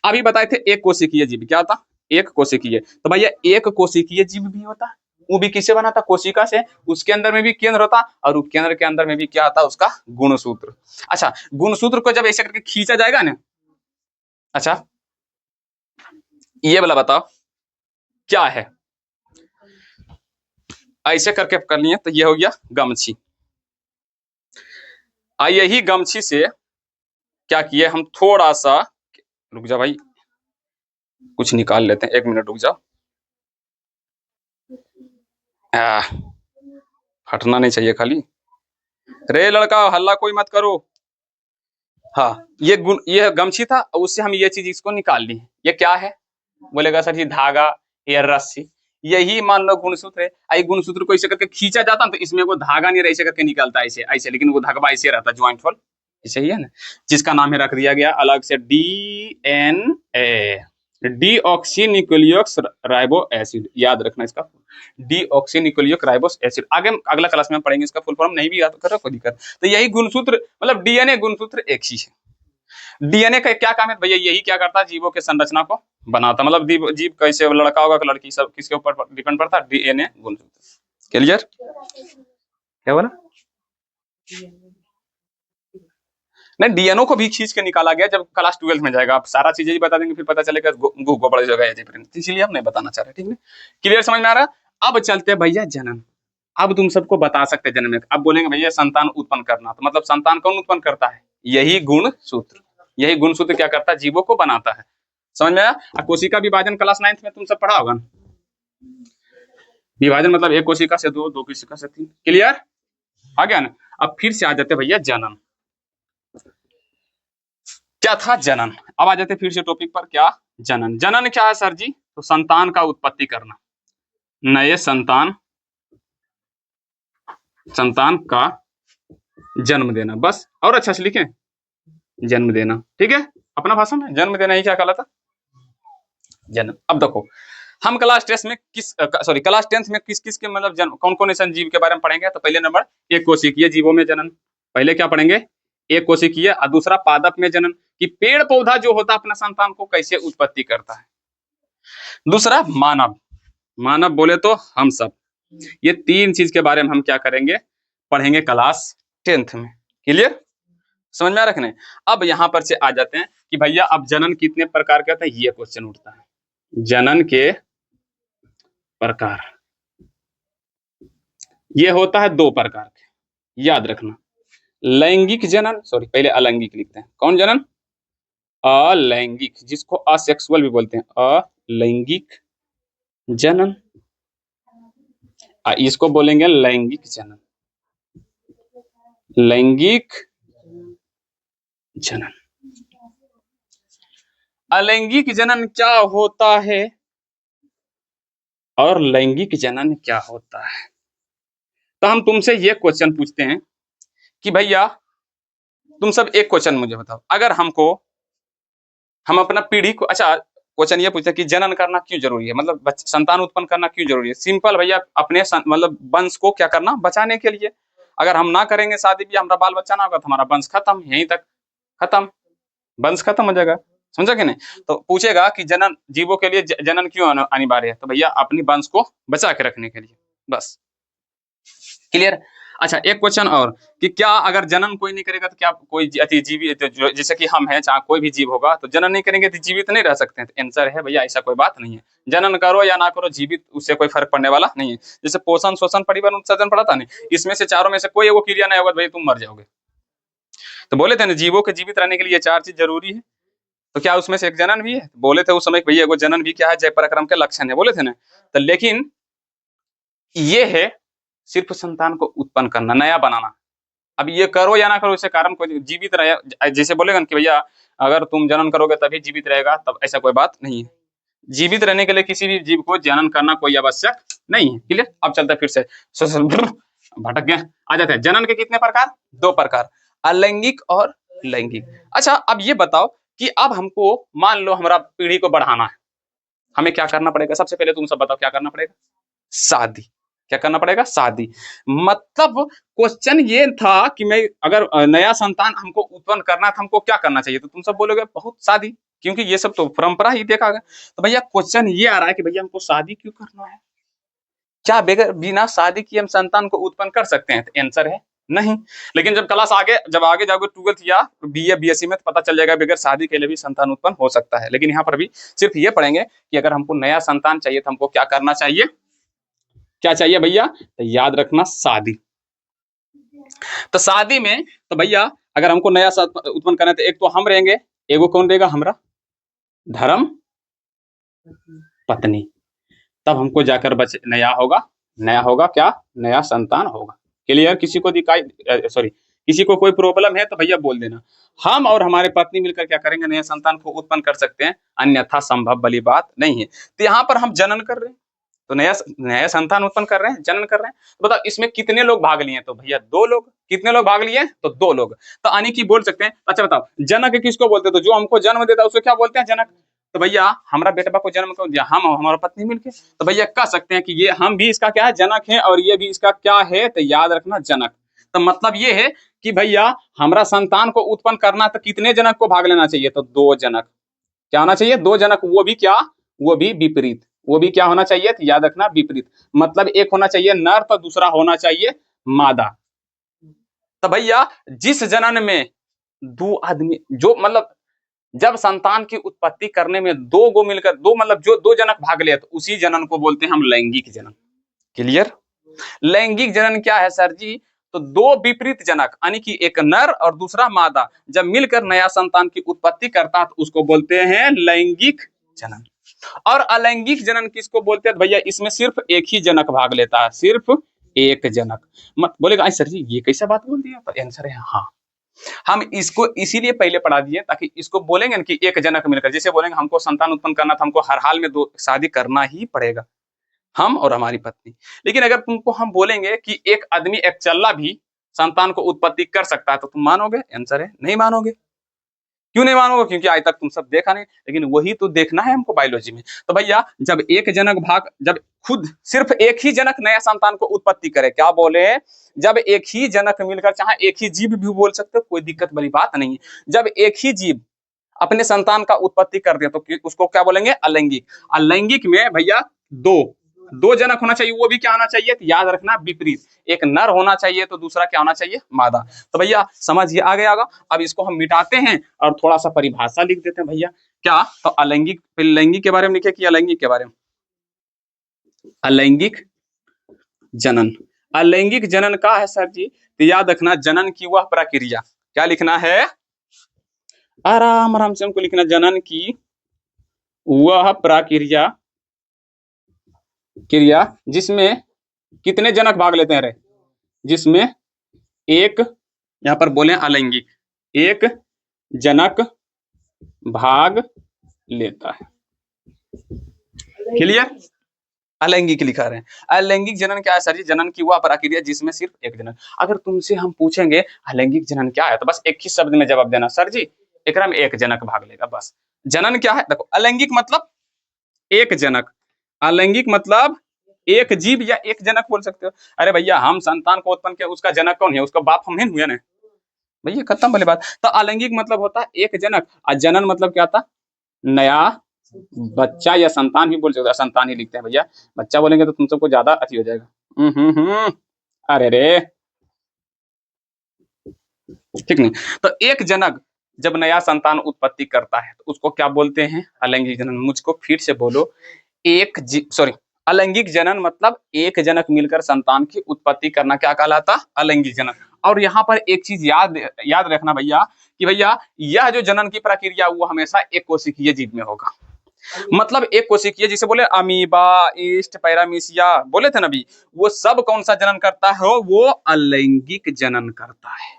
अभी बताए थे एक कोशिकीय जीव क्या होता? एक कोशिकीय। तो भैया एक कोशिकीय जीव भी होता, वो भी किससे बना था? कोशिका से। उसके अंदर में भी केंद्र होता और उस केंद्र के अंदर में भी क्या आता? उसका गुणसूत्र। अच्छा, गुणसूत्र को जब ऐसे करके खींचा जाएगा ना, अच्छा ये वाला बताओ क्या है? ऐसे करके कर लिए तो ये हो गया गमछी। यही गमछी से क्या किए हम? थोड़ा सा रुक जा भाई, कुछ निकाल लेते हैं, 1 मिनट रुक जाओ। हटना नहीं चाहिए खाली। रे लड़का हल्ला कोई मत करो। हाँ, ये गमछी था, उससे हम ये चीज इसको निकाल ली। ये क्या है? बोलेगा सर जी धागा या रस्सी। यही मान लो गुणसूत्र है। आई गुणसूत्र को ऐसे करके खींचा जाता तो इसमें वो धागा नहीं ऐसे करके निकलता ऐसे ऐसे, लेकिन वो धागा ऐसे रहता ज्वाइंट होल, ऐसे ही है ना, जिसका नाम है रख दिया गया अलग से DNA, डीऑक्सीन्यूक्लियोक्स राइबो एसिड। याद रखना इसका, डीऑक्सीन्यूक्लियोक राइबोस एसिड। आगे अगला क्लास में हम पढ़ेंगे इसका फुल फॉर्म, नहीं भी याद करो कोई दिक्कत। तो यही गुणसूत्र मतलब DNA गुणसूत्र एक ही है। DNA का क्या काम है भैया? यही क्या करता है? जीवों के संरचना को बनाता। मतलब जीव कैसे लड़का होगा कि लड़की, सब किसके ऊपर डिपेंड पड़ता है? DNA गुणसूत्र। क्लियर? क्या बोला? नहीं, डीएनओ को भी खींच के निकाला गया जब क्लास 12 में जाएगा। आप सारा चीजें ही बता देंगे फिर पता चलेगा गोबड़ जगह है, इसलिए हम नहीं बताना चाह रहे। ठीक है, क्लियर? समझ में आ रहा? अब चलते भैया जनन। अब तुम सबको बता सकते जन्म में। अब बोलेंगे भैया संतान उत्पन्न करना, तो मतलब संतान कौन उत्पन्न करता है? यही गुण सूत्र। यही गुण सूत्र क्या करता है? जीवों को बनाता है। समझ में आया? कोशिका विभाजन क्लास 9 में तुम सब पढ़ा होगा। विभाजन मतलब एक कोशिका से दो, दो कोशिका से 3। क्लियर? आ गया ना? अब फिर से आ जाते भैया जनन। क्या था? जनन। अब आ जाते फिर से टॉपिक पर। क्या? जनन। जनन क्या है सर जी? तो संतान का उत्पत्ति करना, नए संतान का जन्म देना, बस। और अच्छा से लिखें, जन्म देना। ठीक है, अपना भाषा में जन्म देना ही क्या कहलाता? जन्म। अब देखो हम क्लास 10 में क्लास 10 में किस किस के मतलब जन्म, कौन कौन ऐसा जीव के बारे में पढ़ेंगे? तो पहले नंबर एक कोशिकीय जीवों में जनन। पहले क्या पढ़ेंगे? एक कोशिकीय। और दूसरा पादप में जनन, कि पेड़ पौधा जो होता है अपना संतान को कैसे उत्पत्ति करता है। दूसरा मानव। मानव बोले तो हम सब। ये 3 चीज के बारे में हम क्या करेंगे? पढ़ेंगे क्लास 10 में। क्लियर? समझ में आ रखने। अब यहां पर से आ जाते हैं कि भैया अब जनन कितने प्रकार के होते हैं? ये क्वेश्चन उठता है। जनन के प्रकार ये होता है 2 प्रकार के, याद रखना। लैंगिक जनन, सॉरी पहले अलैंगिक लिखते हैं। कौन जनन? अलैंगिक, जिसको असेक्सुअल भी बोलते हैं, अलैंगिक जनन। इसको बोलेंगे लैंगिक जनन। लैंगिक जनन। अलैंगिक जनन क्या होता है? और लैंगिक जनन क्या होता है। तो हम तुमसे ये क्वेश्चन पूछते हैं कि भैया तुम सब एक क्वेश्चन मुझे बताओ, अगर हम अपना पीढ़ी को, अच्छा क्वेश्चन ये पूछते हैं कि जनन करना क्यों जरूरी है, मतलब संतान उत्पन्न करना क्यों जरूरी है। सिंपल भैया, अपने मतलब वंश को क्या करना, बचाने के लिए। अगर हम ना करेंगे शादी ब्याह, हमारा बाल बच्चा ना होगा तो हमारा वंश खत्म, यहीं तक खत्म, वंश खत्म हो जाएगा। समझा कि नहीं। तो पूछेगा कि जनन, जीवों के लिए जनन क्यों अनिवार्य है, तो भैया अपनी वंश को बचा के रखने के लिए, बस। क्लियर। अच्छा एक क्वेश्चन और, कि क्या अगर जनन कोई नहीं करेगा तो क्या कोई अति जीवित, जैसे कि हम हैं, चाहे कोई भी जीव होगा, तो जनन नहीं करेंगे तो जीवित नहीं रह सकते हैं। तो आंसर है भैया ऐसा कोई बात नहीं है। जनन करो या ना करो, जीवित उससे कोई फर्क पड़ने वाला नहीं है। जैसे पोषण, शोषण, परिवहन, उत्सर्जन पड़ा था नहीं, इसमें से चारों में से कोई वो क्रिया नहीं होगा तो भैया तुम मर जाओगे। तो बोले थे ना जीवों के जीवित रहने के लिए 4 चीज जरूरी है। तो क्या उसमें से एक जनन भी है। बोले थे उस समय भैया वो जनन भी क्या है, जय पराक्रम के लक्षण है, बोले थे ना। तो लेकिन ये है सिर्फ संतान को उत्पन्न करना, नया बनाना। अब ये करो या ना करो, इससे कारण कोई जीवित रहे, जैसे बोलेगा कि भैया अगर तुम जनन करोगे तभी जीवित रहेगा, तब ऐसा कोई बात नहीं है। जीवित रहने के लिए किसी भी जीव को जनन करना कोई आवश्यक नहीं है। क्लियर। अब चलते फिर से भटक गए, आ जाते हैं। जनन के कितने प्रकार, 2 प्रकार, अलैंगिक और लैंगिक। अच्छा अब ये बताओ कि अब हमको मान लो हमारा पीढ़ी को बढ़ाना है, हमें क्या करना पड़ेगा। सबसे पहले तुम सब बताओ क्या करना पड़ेगा, शादी। क्या करना पड़ेगा, शादी। मतलब क्वेश्चन ये था कि मैं अगर नया संतान हमको उत्पन्न करना था, हमको क्या करना चाहिए, तो तुम सब बोलोगे बहुत शादी, क्योंकि ये सब तो परंपरा ही देखा गया। तो भैया क्वेश्चन ये आ रहा है कि भैया हमको शादी क्यों करना है, क्या बिना शादी किए हम संतान को उत्पन्न कर सकते हैं। तो आंसर है नहीं। लेकिन जब क्लास जब आगे जाओगे 12th या बीए बीएससी में, तो पता चल जाएगा बगैर शादी के लिए भी संतान उत्पन्न हो सकता है। लेकिन यहाँ पर भी सिर्फ ये पढ़ेंगे कि अगर हमको नया संतान चाहिए तो हमको क्या करना चाहिए, क्या चाहिए भैया, तो याद रखना शादी। तो शादी में तो भैया अगर हमको नया उत्पन्न करना है तो एक तो हम रहेंगे, एगो कौन रहेगा, हमारा धर्म पत्नी। तब हमको जाकर नया होगा क्या, नया संतान होगा। क्लियर। किसी को सॉरी किसी को कोई प्रॉब्लम है तो भैया बोल देना। हम और हमारे पत्नी मिलकर क्या करेंगे, नया संतान को उत्पन्न कर सकते हैं, अन्यथा संभव वाली बात नहीं है। तो यहाँ पर हम जनन कर रहे हैं, तो नया संतान उत्पन्न कर रहे हैं, जनन कर रहे हैं। तो बताओ इसमें कितने लोग भाग लिए, तो भैया 2 लोग। कितने लोग भाग लिए, तो 2 लोग। तो यानी कि बोल सकते हैं, अच्छा बताओ जनक किसको बोलते हैं, तो जो हमको जन्म देता है उसको क्या बोलते हैं, जनक। तो भैया हमारा बेटा को जन्म कौन दिया, हम और हमारा पत्नी मिलके। तो भैया कह सकते हैं कि ये हम भी इसका क्या है, जनक है, और ये भी इसका क्या है, तो याद रखना जनक। तो मतलब ये है कि भैया हमारा संतान को उत्पन्न करना तो कितने जनक को भाग लेना चाहिए, तो 2 जनक। क्या होना चाहिए, 2 जनक। वो भी क्या, वो भी विपरीत। वो भी क्या होना चाहिए, तो याद रखना विपरीत। मतलब एक होना चाहिए नर, तो दूसरा होना चाहिए मादा। तो भैया जिस जनन में 2 आदमी, जो मतलब जब संतान की उत्पत्ति करने में 2 गो मिलकर, 2 मतलब जो 2 जनक भाग ले, तो उसी जनन को बोलते हैं हम लैंगिक जनन। क्लियर। लैंगिक जनन क्या है सर जी, तो 2 विपरीत जनक, यानी कि एक नर और दूसरा मादा जब मिलकर नया संतान की उत्पत्ति करता है तो उसको बोलते हैं लैंगिक जनन। और अलैंगिक जनन किसको बोलते हैं, भैया इसमें सिर्फ एक ही जनक भाग लेता है, सिर्फ एक जनक। मत बोलेगा सर जी ये कैसा बात बोल दिया, तो आंसर है हाँ। हम इसको इसीलिए पहले पढ़ा दिए ताकि इसको बोलेंगे ना कि एक जनक मिलकर, जैसे बोलेंगे हमको संतान उत्पन्न करना था, हमको हर हाल में 2 शादी करना ही पड़ेगा, हम और हमारी पत्नी। लेकिन अगर तुमको हम बोलेंगे कि एक आदमी एक चल्ला भी संतान को उत्पत्ति कर सकता है, तो तुम मानोगे, आंसर है नहीं मानोगे। क्यों नहीं मानोगे, क्योंकि आज तक तुम सब देखा नहीं, लेकिन वही तो देखना है हमको बायोलॉजी में। तो भैया जब एक जनक भाग, जब खुद सिर्फ एक ही जनक नया संतान को उत्पत्ति करे, क्या बोले, जब एक ही जनक मिलकर, चाहे एक ही जीव भी बोल सकते हो, कोई दिक्कत वाली बात नहीं है। जब एक ही जीव अपने संतान का उत्पत्ति कर दिया तो उसको क्या बोलेंगे, अलैंगिक। अलैंगिक में भैया 2 जनक होना चाहिए, वो भी क्या होना चाहिए, तो याद रखना विपरीत। एक नर होना चाहिए तो दूसरा क्या होना चाहिए, मादा। तो भैया समझ ये आ गया होगा। अब इसको हम मिटाते हैं और थोड़ा सा परिभाषा लिख देते हैं भैया। क्या, तो अलैंगिक, लैंगिक के बारे में लिखे कि अलैंगिक के बारे में, अलैंगिक जनन। अलैंगिक जनन का है सर जी, तो याद रखना जनन की वह प्रक्रिया, क्या लिखना है, आराम आराम से हमको लिखना, जनन की वह प्रक्रिया जिसमें कितने जनक भाग लेते हैं रे, जिसमें एक, यहां पर बोले अलैंगिक, एक जनक भाग लेता है। क्लियर। अलैंगिक लिखा रहे हैं। अलैंगिक जनन क्या है सर जी? जनन की वह प्रक्रिया जिसमें सिर्फ एक जनन। अगर तुमसे हम पूछेंगे अलैंगिक जनन क्या है, तो बस एक ही शब्द में जवाब देना, सर जी एकरा में एक जनक भाग लेगा बस। जनन क्या है? देखो अलैंगिक मतलब एक जनक, अलैंगिक मतलब एक जीव या एक जनक बोल सकते हो। अरे भैया हम संतान को उत्पन्न किया, उसका जनक कौन है? उसका बाप हम नहीं हुए ना भैया, खत्म वाली बात। तो अलैंगिक मतलब होता है एक जनक, और जनन मतलब क्या था? नया बच्चा या संतान भी बोल सकते हो, संतान ही लिखते हैं भैया, बच्चा बोलेंगे तो तुम सबको ज्यादा अच्छी हो जाएगा। अरे रे, ठीक नहीं। तो एक जनक जब नया संतान उत्पत्ति करता है तो उसको क्या बोलते हैं? अलैंगिक जनन। मुझको फिर से बोलो, सॉरी, अलैंगिक जनन मतलब एक जनक मिलकर संतान की उत्पत्ति करना क्या कहलाता? अलैंगिक जनन। और यहाँ पर एक चीज याद याद रखना भैया, कि भैया यह जो जनन की प्रक्रिया वो हमेशा एक कोशिकीय जीव में होगा। मतलब एक कोशिकीय, जिसे बोले अमीबा, ईस्ट, पैरामीशिया बोले थे ना अभी, वो सब कौन सा जनन करता है? वो अलैंगिक जनन करता है।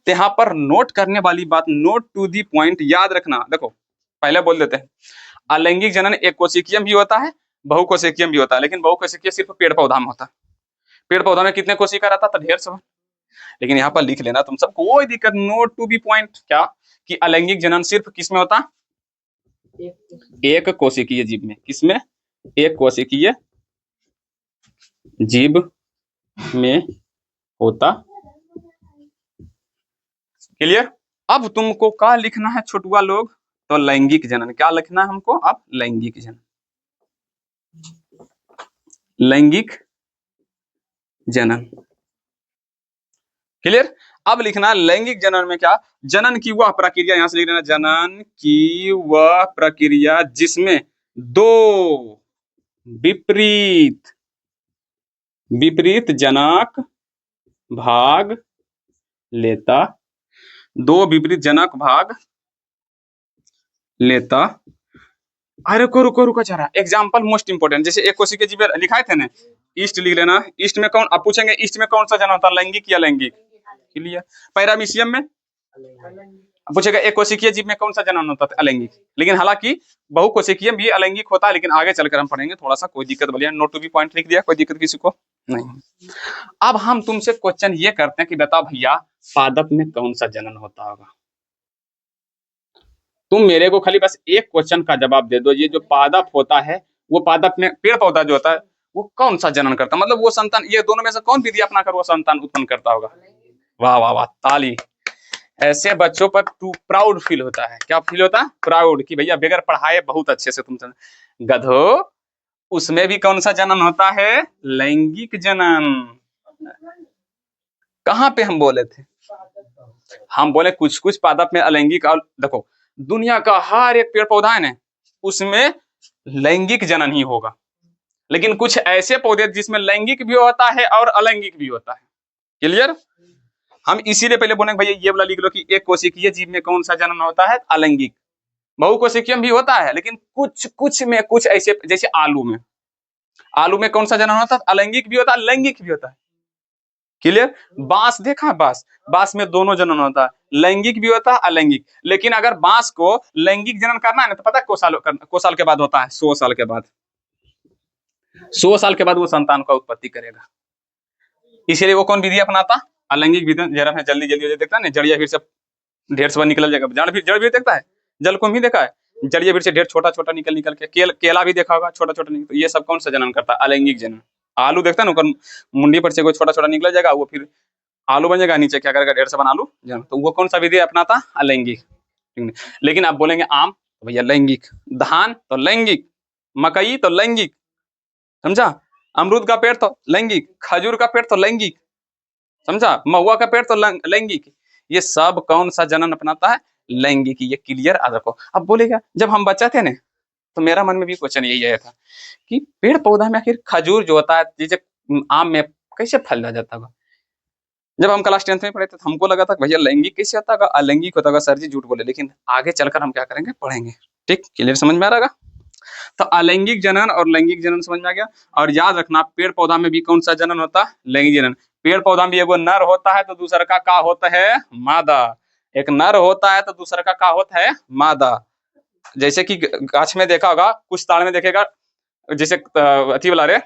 तो यहाँ पर नोट करने वाली बात, नोट टू दी पॉइंट याद रखना। देखो पहले बोल देते हैं, अलैंगिक जनन एक कोशिकीय भी होता है, बहुकोशिकीय भी होता है, लेकिन बहुकोशिकीय सिर्फ पेड़ पौधा में होता है। पेड़ पौधा में कितने कोशिका रहता था? ढेर सारा। लेकिन यहाँ पर लिख लेना तुम सब, कोई दिक्कत, नोट टू बी पॉइंट, क्या कि अलैंगिक जनन सिर्फ किस में होता? एक कोशिकीय जीव में। किसमें? एक कोशिकीय जीव में होता। क्लियर? अब तुमको क्या लिखना है छोटुआ लोग? तो लैंगिक जनन। क्या लिखना है हमको अब? लैंगिक जनन। लैंगिक जनन। क्लियर? अब लिखना लैंगिक जनन में क्या? जनन की वह प्रक्रिया, यहां से लिख देना, जनन की वह प्रक्रिया जिसमें दो विपरीत जनक भाग लेता, दो विपरीत जनक भाग लेता। अरे रुको जरा, एग्जाम्पल मोस्ट इंपोर्टेंट। जैसे एक कोशिकीय जीव लिखाए थे ना, ईस्ट लिख लेना। ईस्ट में कौन, आप पूछेंगे ईस्ट में कौन सा जनन होता? लैंगिक या लैंगिक? क्लियर? पैरामीशियम में पूछेगा एक कोशिकीय जीव में कौन सा जनन होता था? अलैंगिक। लेकिन हालांकि बहुकोशिकीय भी अलैंगिक होता है, लेकिन आगे चलकर हम पढ़ेंगे थोड़ा सा, कोई दिक्कत बोलिए, नोट टू बी पॉइंट लिख दिया, कोई दिक्कत किसी को नहीं। अब हम तुमसे क्वेश्चन ये करते हैं कि बताओ भैया पादप में कौन सा जनन होता होगा? तुम मेरे को खाली बस एक क्वेश्चन का जवाब दे दो, ये जो पादप होता है, वो पादप में पेड़ पौधा जो होता है वो कौन सा जनन करता है? मतलब वो संतान, ये दोनों में से कौन विधि अपनाकर वो संतान उत्पन्न करता होगा? वाह वाह वाह, ताली। ऐसे बच्चों पर टू प्राउड फील होता है। क्या फील होता है? प्राउड, कि भैया बगैर पढ़ाए बहुत अच्छे से तुम गधो, उसमें भी कौन सा जनन होता है? लैंगिक जनन। कहां पे हम बोले थे? हम बोले कुछ कुछ पादप में अलैंगिक, और देखो दुनिया का हर एक पेड़ पौधा है ना, उसमें लैंगिक जनन ही होगा। लेकिन कुछ ऐसे पौधे जिसमें लैंगिक भी होता है और अलैंगिक भी होता है। क्लियर? हम इसीलिए पहले बोले भैया ये वाला लिख लो कि एक कोशिकीय जीव में कौन सा जनन होता है? अलैंगिक। बहुकोशिकीय भी होता है, लेकिन कुछ कुछ में कुछ ऐसे, जैसे आलू में कौन सा जनन होता है? अलैंगिक भी होता है, लैंगिक भी होता है। क्लियर? बांस देखा? बांस में दोनों जनन होता है, लैंगिक भी होता है, अलैंगिक। लेकिन अगर बांस को लैंगिक जनन करना है ना, तो पता है को साल के बाद होता है? 100 साल के बाद। 100 साल के बाद वो संतान का उत्पत्ति करेगा। इसीलिए वो कौन विधि अपनाता? अलैंगिक विधि। जरा जल्दी जल्दी देखता है ना, जड़िया फिर से ढेर से निकल जाएगा। जड़ भी देखता है, जल को भी देखा है, जड़िया फिर से ढेर छोटा छोटा निकल के, केला भी देखा होगा छोटा छोटा निकल। ये सब कौन सा जनन करता है? अलैंगिक जनन। आलू देखता है ना, मुंडी पर से कोई छोटा छोटा निकल जाएगा, वो फिर आलू बन जाएगा, नीचे क्या करेगा? ढेर से बना आलू जनन। तो वो कौन सा विधि अपनाता? अलैंगिक। लेकिन आप बोलेंगे आम तो भैया लैंगिक, धान तो लैंगिक, मकई तो लैंगिक, समझा? अमरूद का पेड़ तो लैंगिक, खजूर का पेड़ तो लैंगिक, समझा? महुआ का पेड़ तो लैंगिक। ये सब कौन सा जनन अपनाता है? लैंगिक। ये क्लियर? आ देखो, अब बोलेगा जब हम बच्चा थे ना, तो मेरा मन में भी क्वेश्चन यही आया था कि पेड़ पौधा में आखिर खजूर जो होता है, जैसे आम में कैसे फल आ जाता होगा? जब हम क्लास 10th में पढ़े थे तो हमको लगा था भैया लैंगिक कैसे होता होगा, अलैंगिक होता होगा। सर जी झूठ बोले, लेकिन आगे चलकर हम क्या करेंगे? पढ़ेंगे। ठीक? क्लियर? समझ में आ रहा? तो अलैंगिक जनन और लैंगिक जनन समझ में आ गया। और याद रखना पेड़ पौधा में भी कौन सा जनन होता है? लैंगिक जनन। पेड़ पौधा में एगो नर होता है तो दूसरा का क्या होता है? मादा। एक नर होता है तो दूसरा का क्या होता है? मादा। जैसे कि गाछ में देखा होगा, कुछ ताड़ में देखेगा जैसे अथी वाला रे,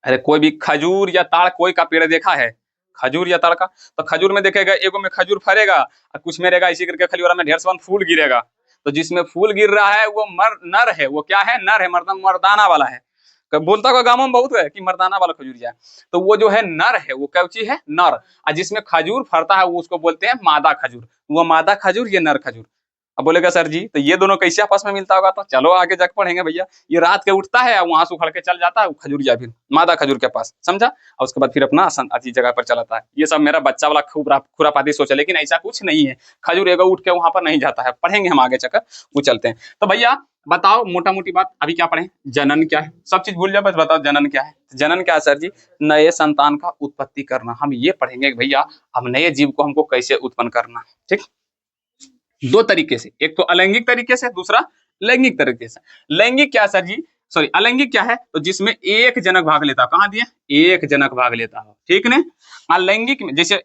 अरे कोई भी खजूर या ताड़ कोई का पेड़ देखा है, खजूर या ताड़ का, तो खजूर में देखेगा एगो में खजूर फरेगा और कुछ में रहेगा इसी करके खजूरा में ढेर सारा फूल गिरेगा। तो जिसमें फूल गिर रहा है वो नर है, वो क्या है, नर है, मर्दाना वाला है। बोलता होगा गाँव में बहुत है कि मर्दाना वाला खजूरिया है, तो वो जो है नर है, वो क्या चीज है, नर। और जिसमें खजूर फरता है वो उसको बोलते हैं मादा खजूर, वो मादा खजूर, ये नर खजूर। अब बोलेगा सर जी तो ये दोनों कैसे आपस में मिलता होगा, तो चलो आगे जाके पढ़ेंगे भैया। ये रात के उठता है वहां से उखड़ के चल जाता है खजूरिया फिर मादा खजूर के पास, समझा, और उसके बाद फिर अपना अच्छी जगह पर चलाता है। ये सब मेरा बच्चा वाला खुरापाती सोचा, लेकिन ऐसा कुछ नहीं है। खजूर एगो उठ के वहां पर नहीं जाता है, पढ़ेंगे हम आगे चक्कर, वो चलते हैं। तो भैया बताओ मोटा मोटी बात अभी क्या पढ़े, जनन क्या है, सब चीज भूल जाओ, बस बताओ जनन क्या है। जनन क्या है सर जी, नए संतान का उत्पत्ति करना। हम ये पढ़ेंगे भैया हम नए जीव को हमको कैसे उत्पन्न करना, ठीक, दो तरीके से, एक तो अलैंगिक तरीके से, दूसरा लैंगिक तरीके से। लैंगिक क्या सर जी, सॉरी अलैंगिक क्या है, तो जिसमें एक जनक भाग लेता हो, कहाँ दिया, एक जनक भाग लेता हो, ठीक है। अलैंगिक में जैसे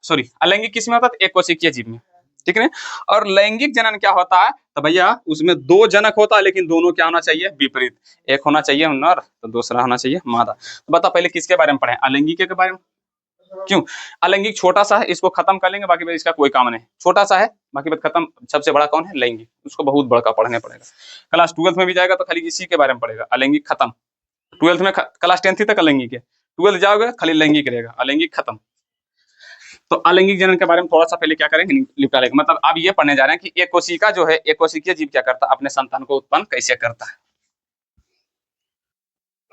सॉरी अलैंगिक किसमें होता है, एक कोशिकीय जीव में, ठीक है। और लैंगिक जनन क्या होता है, तो भैया उसमें दो जनक होता है, लेकिन दोनों क्या होना चाहिए, विपरीत, एक होना चाहिए नर तो दूसरा होना चाहिए मादा। तो बता पहले किसके बारे में पढ़े, अलैंगिक के बारे में। क्यों, अलैंगिक छोटा सा है, इसको खत्म कर लेंगे, बाकी इसका कोई काम नहीं, छोटा सा है, बाकी बात खत्म। सबसे बड़ा कौन है, लैंगिक, उसको बहुत बड़का पढ़ने पड़ेगा। क्लास 12th में भी जाएगा तो खाली इसी के बारे में पढ़ेगा, अलैंगिक खत्म। 12th में क्लास 10th तक अलैंगिक है, 12th जाओगे खाली लैंगिक रहेगा, अलैंगिक खत्म। तो अलैंगिक जनन के बारे में थोड़ा सा पहले क्या करेंगे, निपटा लेंगे। मतलब आप ये पढ़ने जा रहे हैं कि एक कोशिका जो है, एक कोशिकीय जीव क्या करता है, अपने संतान को उत्पन्न कैसे करता है।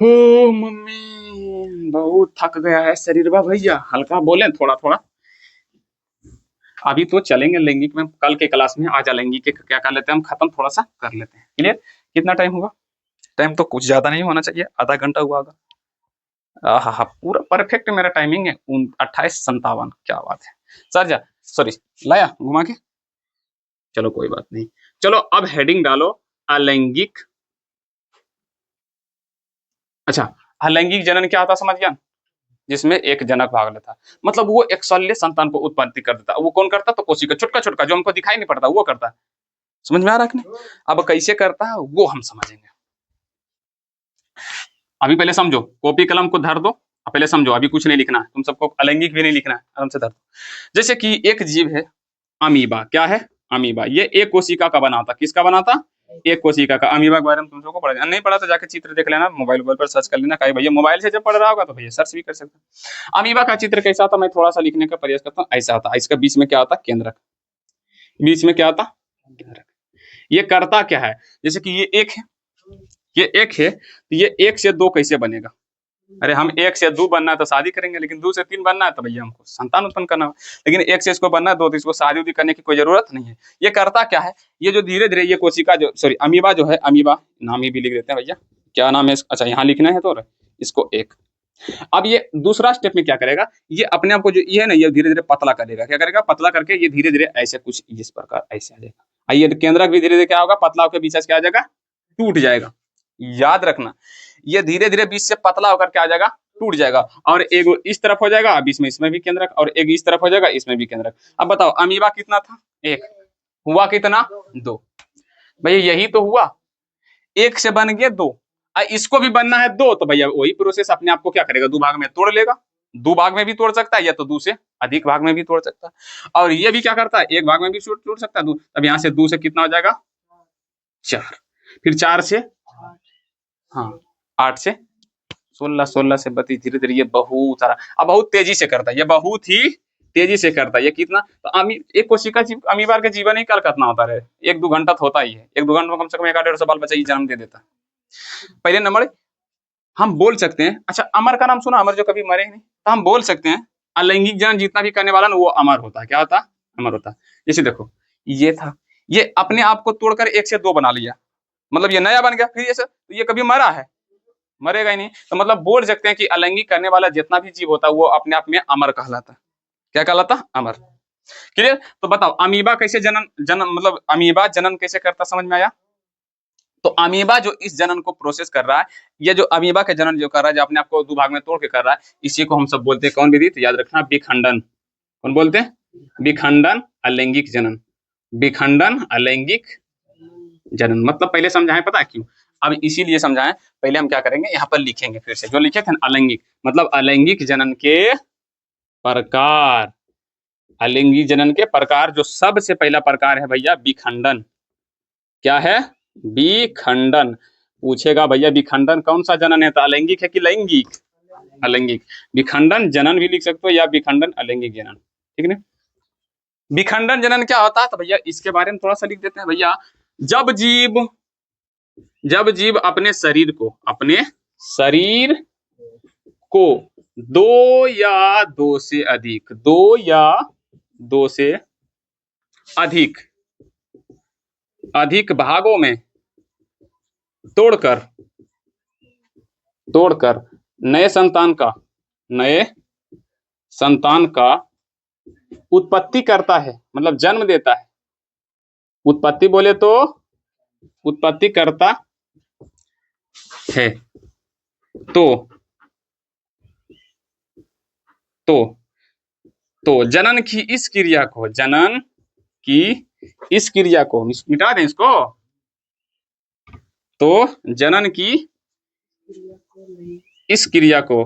हो मम्मी बहुत थक गया है शरीर बा भैया, हल्का बोले थोड़ा थोड़ा। अभी तो चलेंगे लैंगिक में, कल के क्लास में आज अलैंगिक के क्या कर लेते हैं हम खत्म, थोड़ा सा कर लेते हैं, क्लियर। कितना टाइम हुआ, टाइम तो कुछ ज्यादा नहीं होना चाहिए, आधा घंटा हुआ होगा। हाँ पूरा परफेक्ट मेरा टाइमिंग है, 28:57, क्या बात है सर। जा सॉरी लाया घुमा के, चलो कोई बात नहीं। चलो अब हेडिंग डालो अलैंगिक। अच्छा अलैंगिक जनन क्या होता समझ गया, जिसमें एक जनक भाग लेता, मतलब वो एक शल्य संतान को उत्पत्ति कर देता। वो कौन करता, तो कोशिका छोटका छोटका जो हमको दिखाई नहीं पड़ता वो करता है। समझ में आ रहा है कि नहीं, अब कैसे करता है वो हम समझेंगे। अभी पहले समझो, कॉपी कलम को धर दो, पहले समझो, अभी कुछ नहीं लिखना है तुम सबको, अलैंगिक भी नहीं लिखना है, आराम से धर दो। जैसे कि एक जीव है अमीबा, क्या है, अमीबा, ये एक कोशिका का बना था, किसका बना था, एक कोशिका का। अमीबा के बारे में तुम सबको पढ़ा, नहीं पढ़ा तो जाके चित्र देख लेना, मोबाइल पर सर्च कर लेना, कहीं भैया मोबाइल से जब पढ़ रहा होगा तो भैया सर्च भी कर सकते हैं। अमीबा का चित्र कैसा होता, मैं थोड़ा सा लिखने का प्रयास करता हूँ, ऐसा होता है। इसका बीच में क्या होता, केंद्रक, बीच में क्या होता, केंद्रक। ये करता क्या है, जैसे कि ये एक है, ये एक है, तो ये एक से दो कैसे बनेगा, अरे हम एक से दो बनना है तो शादी करेंगे, लेकिन दो से तीन बनना है तो भैया हमको संतान उत्पन्न करना है। लेकिन एक से इसको बनना है दो, तो इसको शादी उदी करने की कोई जरूरत नहीं है। ये करता क्या है, ये जो धीरे धीरे ये कोशिका जो सॉरी अमीबा जो है, अमीबा नाम ही भी लिख देते हैं भैया, क्या नाम है, अच्छा यहाँ लिखना है तो इसको एक। अब ये दूसरा स्टेप में क्या करेगा, ये अपने आप को जो ये है ना, ये धीरे धीरे पतला करेगा, क्या करेगा, पतला करके ये धीरे धीरे ऐसे कुछ इस प्रकार ऐसे आ जाएगा। ये केंद्रक भी धीरे धीरे क्या होगा, पतला होकर बीच से क्या आ जाएगा, टूट जाएगा। याद रखना ये धीरे धीरे बीच से पतला होकर क्या आ जाएगा, टूट जाएगा। और एक इस तरफ हो जाएगा, अब इसमें भी केंद्रक, और एक इस तरफ हो जाएगा, इसमें भी केंद्रक। अब बताओ अमीबा कितना था, एक, हुआ कितना, दो। भैया यही तो हुआ, एक से बन गया दो, इसको भी बनना है दो, तो भैया वही प्रोसेस अपने आप को क्या करेगा, दो भाग में तोड़ लेगा। दो भाग में भी तोड़ सकता है, या तो दो से अधिक भाग में भी तोड़ सकता है। और ये भी क्या करता है, एक भाग में भी तोड़ सकता है। अब यहाँ से दो से कितना हो जाएगा, चार, फिर चार से, हाँ 8 से 16, 16 से 32, धीरे धीरे ये बहुत सारा, अब बहुत तेजी से करता है, ये बहुत ही तेजी से करता है। ये कितना, तो एक कोशिका अमीबा के जीवन ही काल कितना होता है, 1-2 घंटा तो होता ही है। 1-2 घंटे में कम से कम 1-1.5 बाल बच्चा ही जन्म दे देता है। पहले नंबर हम बोल सकते हैं, अच्छा अमर का नाम सुना, अमर जो कभी मरे नहीं, तो हम बोल सकते हैं अलैंगिक जनन जितना भी करने वाला ना वो अमर होता है। क्या होता है, अमर होता है। जैसे देखो ये था, ये अपने आप को तोड़कर 1 से 2 बना लिया, मतलब ये नया बन गया। फिर तो ये कभी मरा है, मरेगा ही नहीं। तो मतलब बोल सकते हैं कि अलैंगिक करने वाला जितना भी जीव होता है वो अपने आप में अमर कहलाता है। क्या कहलाता, अमर। क्लियर। तो बताओ अमीबा कैसे जनन मतलब अमीबा जनन कैसे करता, समझ में आया। तो अमीबा जो इस जनन को प्रोसेस कर रहा है, ये जो अमीबा के जनन जो कर रहा है, जो अपने आप को 2 भाग में तोड़ के कर रहा है, इसी को हम सब बोलते हैं कौन विधि, तो याद रखना विखंडन। कौन बोलते हैं, विखंडन अलैंगिक जनन। विखंडन अलैंगिक जनन मतलब पहले समझाएं, पता है क्यों, अब इसीलिए समझाएं, पहले हम क्या करेंगे, यहाँ पर लिखेंगे फिर से जो लिखे थे ना, अलैंगिक मतलब अलैंगिक जनन के प्रकार। अलैंगिक जनन के प्रकार, जो सबसे पहला प्रकार है भैया विखंडन। क्या है? विखंडन। पूछेगा भैया विखंडन कौन सा जनन है, तो अलैंगिक है कि लैंगिक? अलैंगिक। विखंडन जनन भी लिख सकते हो या विखंडन अलैंगिक जनन, ठीक है। विखंडन जनन क्या होता है, तो भैया इसके बारे में थोड़ा सा लिख देते हैं भैया। जब जीव अपने शरीर को दो या दो से अधिक भागों में तोड़कर नए संतान का उत्पत्ति करता है, मतलब जन्म देता है। उत्पत्ति बोले तो उत्पत्ति करता है, तो जनन की इस क्रिया को मिटा दें इसको, तो जनन की इस क्रिया को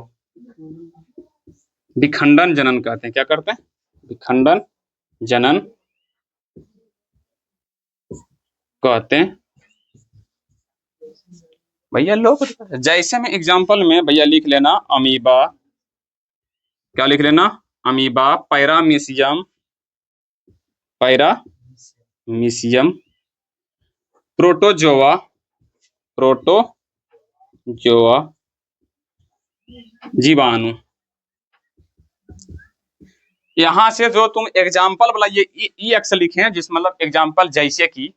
विखंडन जनन कहते हैं। क्या करते हैं? विखंडन जनन कहते हैं भैया। लोग जैसे में एग्जाम्पल में भैया लिख लेना अमीबा, क्या लिख लेना? अमीबा, पैरामीशियम, प्रोटोजोआ, जीवाणु। यहां से जो तुम एग्जाम्पल वाला ये एक्स लिखे हैं, जिस मतलब एग्जाम्पल जैसे की,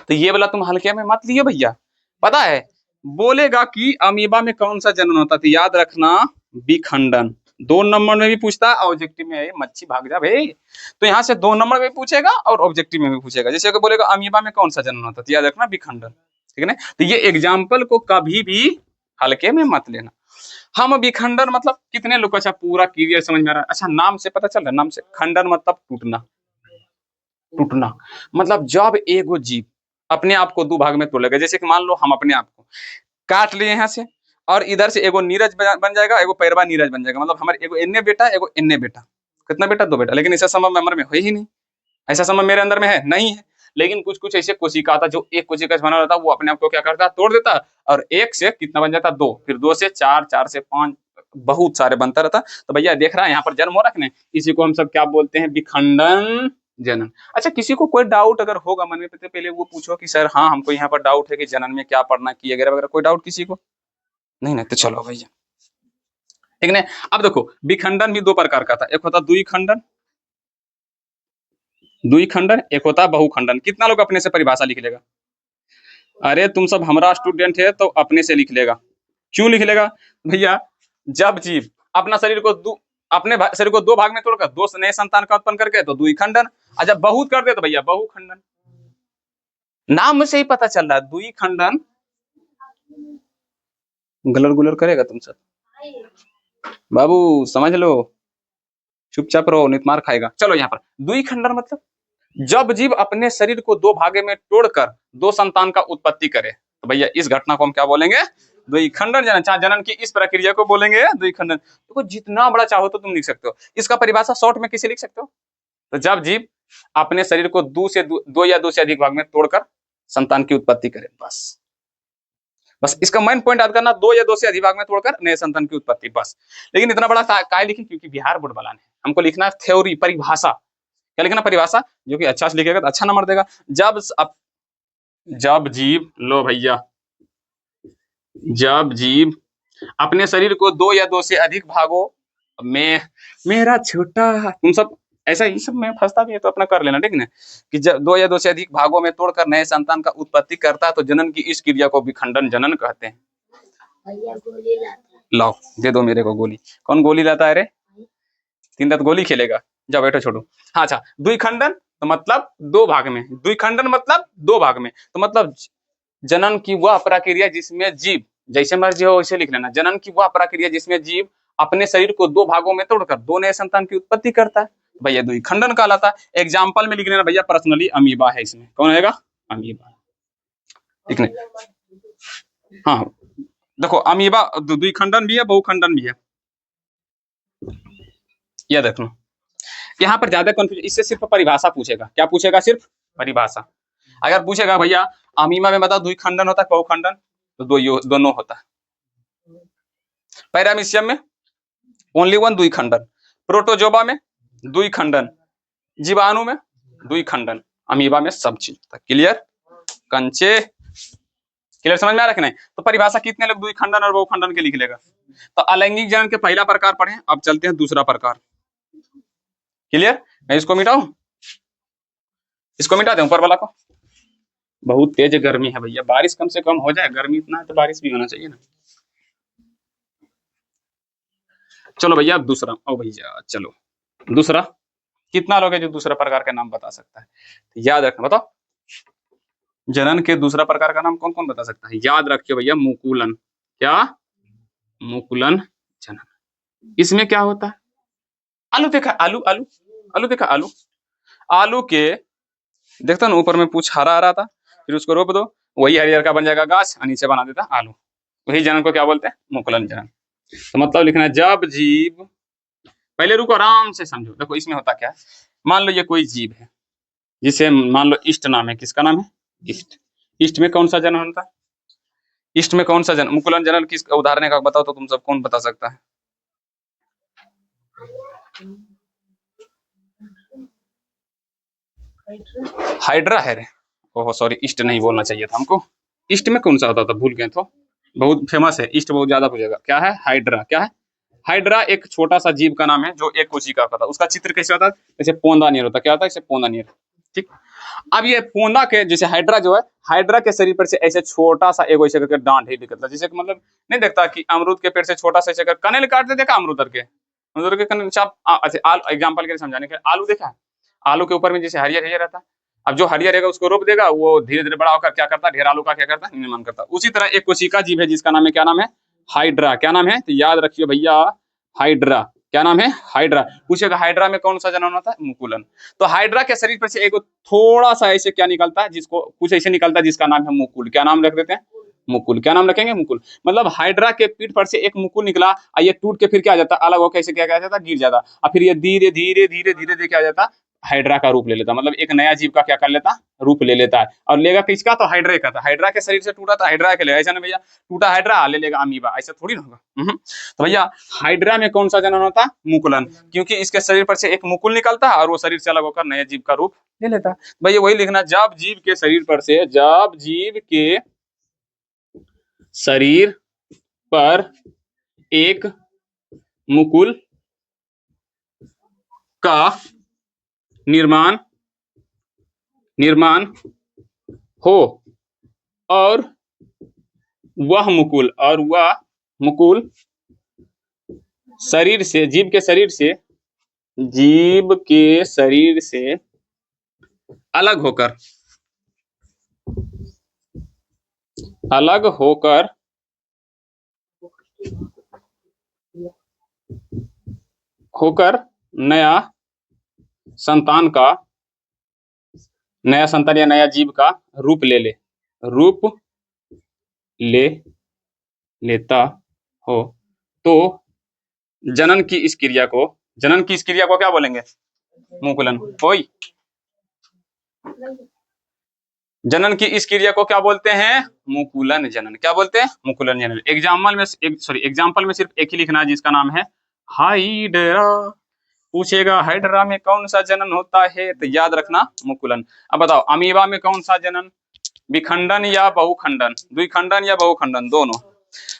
तो ये वाला तुम हल्के में मत लियो भैया। पता है बोलेगा कि अमीबा में कौन सा जनन होता, तो याद रखना विखंडन। 2 नंबर में भी पूछता है, ऑब्जेक्टिव में मच्छी भाग जा भाई, तो यहाँ से 2 नंबर में पूछेगा और ऑब्जेक्टिव में भी पूछेगा। जैसे कि बोलेगा अमीबा में कौन सा जनन होता, तो याद रखना विखंडन, ठीक है ना। तो ये एग्जाम्पल को कभी भी हल्के में मत लेना। हम विखंडन मतलब कितने लोग, अच्छा पूरा क्लियर समझ में आ रहा है? अच्छा नाम से पता चल रहा है, नाम से। खंडन मतलब टूटना मतलब जब एगो जीव अपने आप को 2 भाग में तोड़ लेगा। जैसे कि मान लो हम अपने आप को काट लिए यहाँ से, और इधर से एगो नीरज बन जाएगा, एगो पैरवा नीरज बन जाएगा, मतलब हमारे एगो एन्ने बेटा, एगो एन्ने बेटा। कितना बेटा? 2 बेटा। लेकिन ऐसा संभव हमारे में हो ही नहीं, ऐसा संभव मेरे अंदर में है नहीं है। लेकिन कुछ ऐसे कोशिका आता, जो एक कोशिका से बना रहता, वो अपने आप को क्या करता है, तोड़ देता, और 1 से कितना बन जाता? 2, फिर 2 से 4, 4 से 5, बहुत सारे बनता रहता। तो भैया देख रहा है यहाँ पर जन्म हो रहा है, इसी को हम सब क्या बोलते हैं? विखंडन जनन। अच्छा किसी को कोई डाउट अगर होगा मन में, पहले वो पूछो कि सर हाँ हमको यहाँ पर डाउट है कि जनन में क्या पढ़ना की वगैरह वगैरह। कोई डाउट किसी को नहीं ना? तो चलो भैया, ठीक है। अब देखो विखंडन भी 2 प्रकार का था, एक होता द्विखंडन, एक होता बहुखंडन। कितना लोग अपने से परिभाषा लिख लेगा? अरे तुम सब हमारा स्टूडेंट है तो अपने से लिख लेगा। क्यों लिख लेगा भैया? जब जीव अपना शरीर को अपने शरीर को 2 भाग में तोड़कर 2 नए संतान का उत्पन्न करके, तो द्विखंडन। और जब बहुत कर दे तो भैया बहुखंडन। नाम से ही पता चल रहा है द्विखंडन। गलर गुलर करेगा तुम सब बाबू, समझ लो, चुपचाप रहो नहीं तो मार खाएगा। चलो यहाँ पर द्विखंडन मतलब जब जीव अपने शरीर को 2 भागे में तोड़कर 2 संतान का उत्पत्ति करे, तो भैया इस घटना को हम क्या बोलेंगे? द्विखंडन जनन। चाहे जनन की इस प्रक्रिया को बोलेंगे द्विखंडन। तो जितना बड़ा चाहो तो तुम लिख सकते हो। इसका परिभाषा शॉर्ट में किसे लिख सकते हो? तो जब जीव अपने शरीर को 2 या 2 से अधिक भाग में तोड़कर संतान की उत्पत्ति करे, बस इसका मेन पॉइंट याद करना, 2 या 2 से अधिक भाग में तोड़कर नए संतान की उत्पत्ति, बस। लेकिन इतना बड़ा काय लिखे? क्योंकि बिहार बोर्ड वाला ने हमको लिखना है थ्योरी, परिभाषा। क्या लिखना? परिभाषा। जो कि अच्छा से लिखेगा तो अच्छा नंबर देगा। जब जीव, लो भैया, जब जीव अपने शरीर को 2 या 2 से अधिक भागों में, मेरा छोटा, तुम सब ऐसा ही सब में फंसता भी है तो अपना कर लेना, ठीक है ना। कि जब 2 या 2 से अधिक भागों में तोड़कर नए संतान का उत्पत्ति करता है, तो जनन की इस क्रिया को विखंडन जनन कहते हैं। लाओ दे दो मेरे को गोली। कौन गोली लाता है रे? 3 दांत गोली खेलेगा, जाओ बैठो छोड़ो। हाँ अच्छा, द्विखंडन तो मतलब 2 भाग में, द्विखंडन मतलब 2 भाग में, तो मतलब जनन की वह प्रक्रिया जिसमें जीव, जैसे मर्जी हो वैसे लिख लेना, जनन की वह प्रक्रिया जिसमें जीव अपने शरीर को 2 भागों में तोड़कर 2 नए संतान की उत्पत्ति करता है, भैया द्विखंडन कहलाता है। एग्जाम्पल में लिख लेना भैया, पर्सनली अमीबा है, इसमें कौन रहेगा? अमीबा, ठीक है। हाँ देखो, अमीबा द्विखंडन भी है, बहुखंडन भी है। यह देख लो, यहाँ पर ज्यादा कंफ्यूजन, इससे सिर्फ परिभाषा पूछेगा। क्या पूछेगा? सिर्फ परिभाषा। अगर पूछेगा भैया अमीबा में बताओ द्विखंडन होता है बहुखंडन, तो दोनों होता है। पैरामीशियम में ओनली वन द्विखंडन, प्रोटोजोबा में द्विखंडन, जीवाणु में द्विखंडन, अमीबा में सब चीज होता है। क्लियर कंचे? क्लियर, समझ में आ रहा कि नहीं? तो परिभाषा कितने लोग द्विखंडन और बहुखंडन के लिख लेगा। तो अलैंगिक जनन के पहला प्रकार पढ़े, अब चलते हैं दूसरा प्रकार। क्लियर? मैं इसको मिटाऊं, इसको मिटा दें ऊपर वाला को। बहुत तेज गर्मी है भैया, बारिश कम से कम हो जाए, गर्मी इतना है तो बारिश भी होना चाहिए ना। चलो भैया दूसरा, ओ भैया चलो दूसरा। कितना लोग है जो दूसरा प्रकार का नाम बता सकता है? याद रखना, बताओ जनन के दूसरा प्रकार का नाम कौन कौन बता सकता है? याद रखियो भैया, मुकुलन। क्या? मुकुलन जनन। इसमें क्या होता है? आलू देखा, आलू आलू आलू देखा, आलू आलू के देखता ना, ऊपर में पूछ हरा हरा था, फिर उसको रोप दो, वही हरियर का बन जाएगा गाछ, और नीचे बना देता आलू। वही जनन को क्या बोलते हैं? मुकुलन जनन। तो मतलब लिखना है जब जीव, पहले रुको आराम से समझो। देखो इसमें होता क्या है, मान लो ये कोई जीव है जिसे मान लो इष्ट नाम है। किसका नाम है? इष्ट। इष्ट में कौन सा जनन होता है? इष्ट में कौन सा जनन? मुकुलन जनन किस उदाहरण का बताओ तो तुम सब कौन बता सकता है? हाइड्रा है रे। ओहो सॉरी, इष्ट नहीं बोलना चाहिए था हमको। इष्ट में कौन सा होता था, भूल गए तो। बहुत फेमस है इष्ट, बहुत ज्यादा पूछेगा। क्या है? हाइड्रा। क्या है? हाइड्रा एक छोटा सा जीव का नाम है जो एक कोशिका का था। उसका चित्र कैसे होता है? जैसे पोंदा नियर होता है। क्या होता है? जैसे पोंदा नियर। ठीक। अब ये पोंदा के जैसे हाइड्रा जो है, हाइड्रा के शरीर पर से ऐसे छोटा सा एक वैसे करके डांट ही निकलता है। जैसे कि मतलब नहीं देखता कि अमरूद के पेड़ से छोटा सा ऐसे कर कनेल काटते, देखा अमरूद के? अमरूद के कनेल चाप, अच्छा एग्जाम्पल के लिए समझाने के, आलू देखा है? आलू के ऊपर में जैसे हरियर हरियर रहता है। अब जो हरियर रहेगा उसको रोप देगा, वो धीरे धीरे बड़ा होकर क्या करता है? ढेर आलू का क्या करता है? निर्माण करता है। उसी तरह एक कोशिका जीव है जिसका नाम है, क्या नाम है? हाइड्रा। क्या नाम है? तो याद रखिए भैया, हाइड्रा। क्या नाम है? हाइड्रा। पूछेगा हाइड्रा में कौन सा जनन होता है? मुकुलन। तो हाइड्रा के शरीर पर से एक थोड़ा सा ऐसे क्या निकलता है, जिसको कुछ ऐसे निकलता है जिसका नाम है मुकुल। क्या नाम रख देते हैं? मुकुल। क्या नाम रखेंगे? मुकुल। मतलब हाइड्रा के पीठ पर से एक मुकुल निकला, और ये टूट के फिर क्या आ जाता? अलग होकर ऐसे क्या जाता? गिर जाता। और फिर ये धीरे धीरे धीरे धीरे धीरे क्या आ जाता? हाइड्रा का रूप ले लेता। मतलब एक नया जीव का क्या कर लेता? रूप ले लेता है। और लेगा किसका? तो हाइड्रा का था। हाइड्रा के शरीर से टूटा था, हाइड्रा के लेगा। ऐसा ना भैया, टूटा हाइड्रा ले लेगा अमीबा, ऐसा थोड़ी ना होगा। तो भैया हाइड्रा में कौन सा जनन होता? मुकुलन। क्योंकि इसके शरीर पर से एक मुकुल निकलता है और वो शरीर से अलग होकर नए जीव का रूप ले लेता है। भैया वही लिखना, जब जीव के शरीर पर से, जब जीव के शरीर पर एक मुकुल का निर्माण हो, और वह मुकुल शरीर से, जीव के शरीर से अलग होकर नया संतान या नया जीव का रूप ले लेता हो, तो जनन की इस क्रिया को क्या बोलेंगे? मुकुलन। कोई जनन की इस क्रिया को क्या बोलते हैं? मुकुलन जनन। क्या बोलते हैं? मुकुलन जनन। एग्जाम्पल में सिर्फ एक ही लिखना है जिसका नाम है हाइड्रा। पूछेगा हाइड्रा में कौन सा जनन होता है, तो याद रखना मुकुलन। अब बताओ अमीबा में कौन सा जनन? विखंडन या बहुखंडन? द्विखंडन या बहुखंडन? दोनों।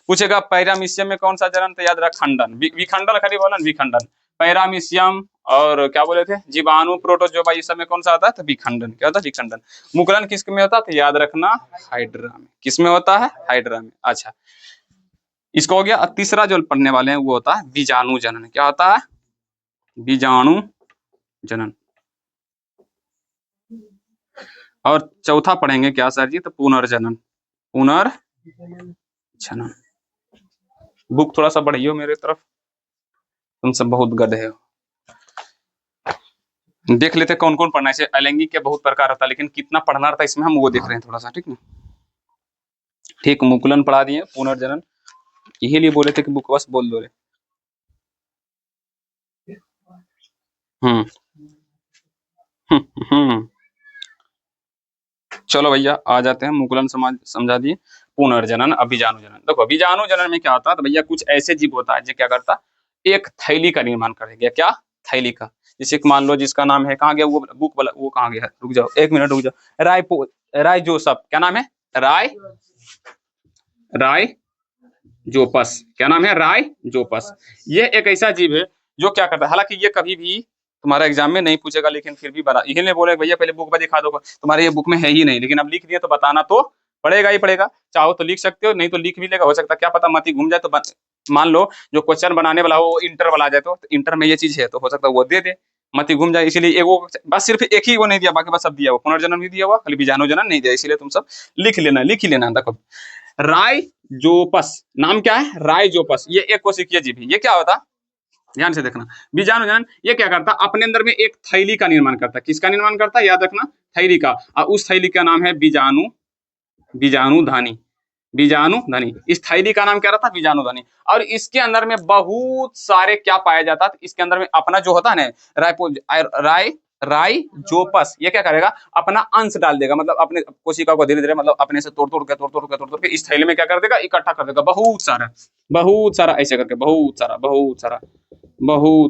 पूछेगा पैरामीशियम में कौन सा जनन, तो याद रख खंडन। विखंडन खाली बोला, विखंडन। पैरामीशियम और क्या बोले थे, जीवाणु, प्रोटोजोआ, ये सब में कौन सा होता है? तो विखंडन। क्या होता है? विखंडन। मुकुलन किस में होता है? तो याद रखना हाइड्रा में। किस में होता है? हाइड्रा में। अच्छा इसको हो गया। तीसरा जो पढ़ने वाले हैं वो होता है बीजाणु जनन। क्या होता है? बीजाणु जनन। और चौथा पढ़ेंगे क्या सर जी? तो पुनर्जनन। पुनर्जनन। बुक थोड़ा सा बढ़ियो मेरे तरफ, तुम सब बहुत गधे हो। देख लेते कौन कौन पढ़ना है। अलैंगिक के बहुत प्रकार होता है, लेकिन कितना पढ़ना रहता है इसमें हम वो देख रहे हैं थोड़ा सा, ठीक ना। ठीक, मुकुलन पढ़ा दिए, पुनर्जनन यही लिए बोले थे कि बुक बस बोल दो रे। हम्म हम्म। चलो भैया आ जाते हैं, मुकुलन समझा दिए। पुनर्जनन, अभिजानु जनन। देखो अभिजानु जनन में क्या होता है, तो भैया कुछ ऐसे जीव होता है जो क्या करता, एक थैली का निर्माण कर गया। क्या? थैली का। जैसे कि मान लो जिसका नाम है, कहाँ गया वो बुक वाला, वो कहाँ गया, रुक जाओ एक मिनट रुक जाओ। राय जोसफ, क्या नाम है? राय राय जोपस, क्या नाम है? राय जोपस। ये एक ऐसा जीव है जो क्या करता है, हालांकि ये कभी भी तुम्हारा एग्जाम में नहीं पूछेगा, लेकिन फिर भी बता, यही नहीं बोले भैया पहले बुक में दिखा दो, तुम्हारे ये बुक में है ही नहीं, लेकिन अब लिख दिए तो बताना तो पड़ेगा ही पड़ेगा। चाहो तो लिख सकते हो, नहीं तो लिख भी लेगा, हो सकता है क्या पता मत ही घूम जाए, तो मान लो जो क्वेश्चन बनाने वाला हो वो इंटर वाला आ जाए, तो इंटर में ये चीज है तो हो सकता है वो दे दे, मत ही घूम जाए। इसीलिए एगो बस सिर्फ एक ही वो नहीं दिया, बाकी बस सब दिया हुआ, पुनर्जन्म भी दिया हुआ, खाली बीजाणु जनन नहीं दिया, इसीलिए तुम सब लिख ही लेना। देखो राय जोपस, नाम क्या है? राय जोपस। ये एक कोशिकीय जीव है। ये क्या होता, ध्यान से देखना, बीजाणु जनन ये क्या करता, अपने अंदर में एक थैली का निर्माण करता। किसका निर्माण करता है? याद रखना, थैली का। और उस थैली का नाम है बीजाणु, बीजाणुधनी, बीजाणुधनी। इस थैली का नाम क्या रहता है? बीजाणुधनी। और इसके अंदर में बहुत सारे क्या पाया जाता है, इसके अंदर में अपना जो होता है ना राय राय जोपस, ये क्या करेगा, अपना अंश डाल देगा, मतलब अपने कोशिका को धीरे धीरे, मतलब अपने से तोड़ के इस थैली में क्या कर देगा, इकट्ठा कर देगा, बहुत सारा ऐसे करके, बहुत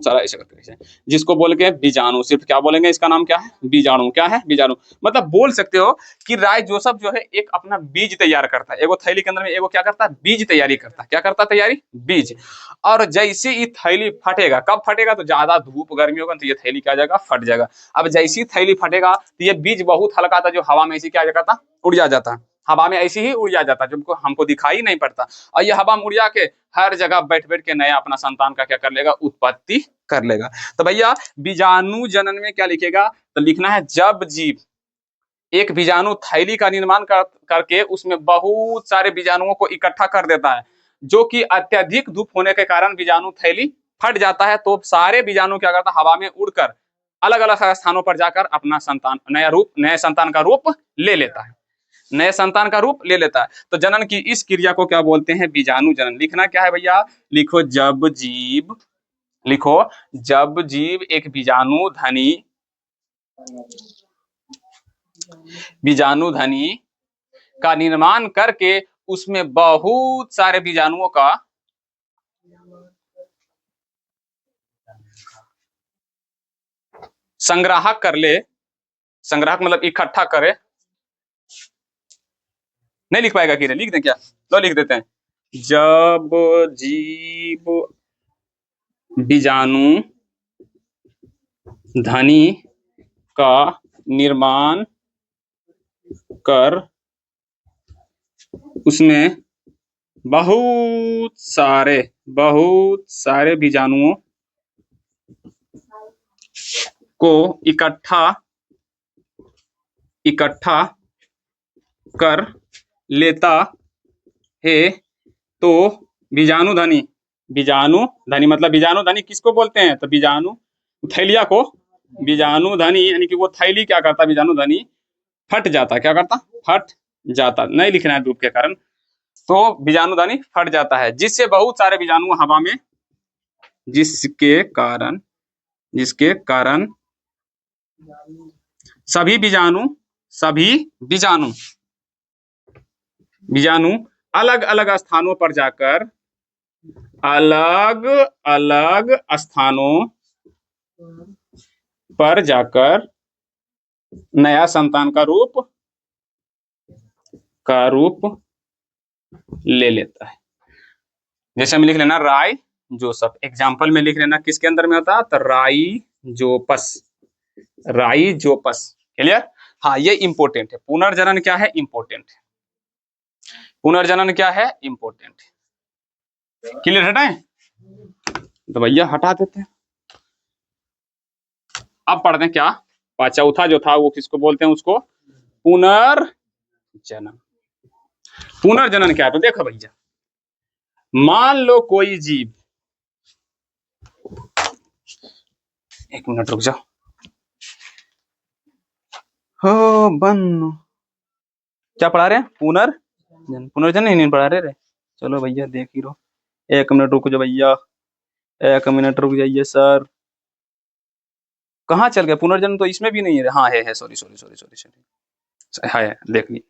सारा ऐसे करके ऐसे, जिसको बोल के बीजाणु। सिर्फ क्या बोलेंगे, इसका नाम क्या है? बीजाणु। क्या है? बीजाणु। मतलब बोल सकते हो कि राय जोसफ जो है एक अपना बीज तैयार करता है, एगो थैली के अंदर में एगो क्या करता है, बीज तैयारी करता है। क्या करता है? तैयारी, बीज। और जैसे ही थैली फटेगा, कब फटेगा, तो ज्यादा धूप गर्मी होगा तो ये थैली क्या जाएगा, फट जाएगा। अब जैसी थैली फटेगा तो ये बीज बहुत हल्का था, जो हवा में ऐसी क्या जाता, उड़ जाता है, हवा में ऐसे ही उड़ जाता, जो हमको दिखाई नहीं पड़ता। और ये हवा में उड़ जाके हर जगह बैठ बैठ के नया अपना संतान का क्या कर लेगा, उत्पत्ति कर लेगा। तो भैया बीजाणु जनन में क्या लिखेगा, तो लिखना है जब जीव एक बीजाणु थैली का निर्माण करके उसमें बहुत सारे बीजाणुओं को इकट्ठा कर देता है, जो कि अत्यधिक धूप होने के कारण बीजाणु थैली फट जाता है, तो सारे बीजाणु क्या करता है, हवा में उड़कर अलग अलग स्थानों पर जाकर अपना संतान, नए संतान का रूप ले लेता है, नए संतान का रूप ले लेता है। तो जनन की इस क्रिया को क्या बोलते हैं? बीजाणु जनन। लिखना क्या है भैया, लिखो जब जीव एक बीजाणुधनी का निर्माण करके उसमें बहुत सारे बीजाणुओं का संग्राहक कर ले, संग्राहक मतलब इकट्ठा करे। नहीं लिख पाएगा कि लिख दें क्या, तो लिख देते हैं, जब जीव बीजाणु धनी का निर्माण कर उसमें बहुत सारे बीजाणुओं को इकट्ठा कर लेता है, तो बीजाणुधनी मतलब बीजाणुधनी किसको बोलते हैं, तो बीजाणु थैलिया को बीजाणुधनी, यानी कि वो थैली क्या करता, बीजाणुधनी फट जाता। क्या करता? फट जाता। नहीं लिखना है धूप के कारण, तो बीजाणुधनी फट जाता है, जिससे बहुत सारे बीजाणु हवा में, जिसके कारण सभी बीजाणु अलग अलग स्थानों पर जाकर नया संतान का रूप ले लेता है। जैसे हम लिख लेना राय जोसफ, एग्जाम्पल में लिख लेना किसके अंदर में होता है, तो राई जोपस। क्लियर? हाँ, ये इंपोर्टेंट है। पुनर्जनन क्या है? इंपोर्टेंट है। पुनर्जनन क्या है? इंपोर्टेंट है। क्लियर? हटाएं तो भैया हटा देते हैं। अब पढ़ते हैं क्या, चौथा जो था वो किसको बोलते हैं, उसको पुनर्जनन। पुनर्जनन क्या है, तो देखो भैया, मान लो कोई जीव, एक मिनट रुक जाओ, हो बन क्या पढ़ा रहे हैं, पुनर्जन्म नहीं पढ़ा रहे रे। चलो भैया देख ही रहो, 1 मिनट रुक जाओ भैया, 1 मिनट रुक जाइए सर। कहाँ चल गया पुनर्जन्म? तो इसमें भी नहीं है। हाँ है, sorry sorry sorry sorry sorry, है, देख ली।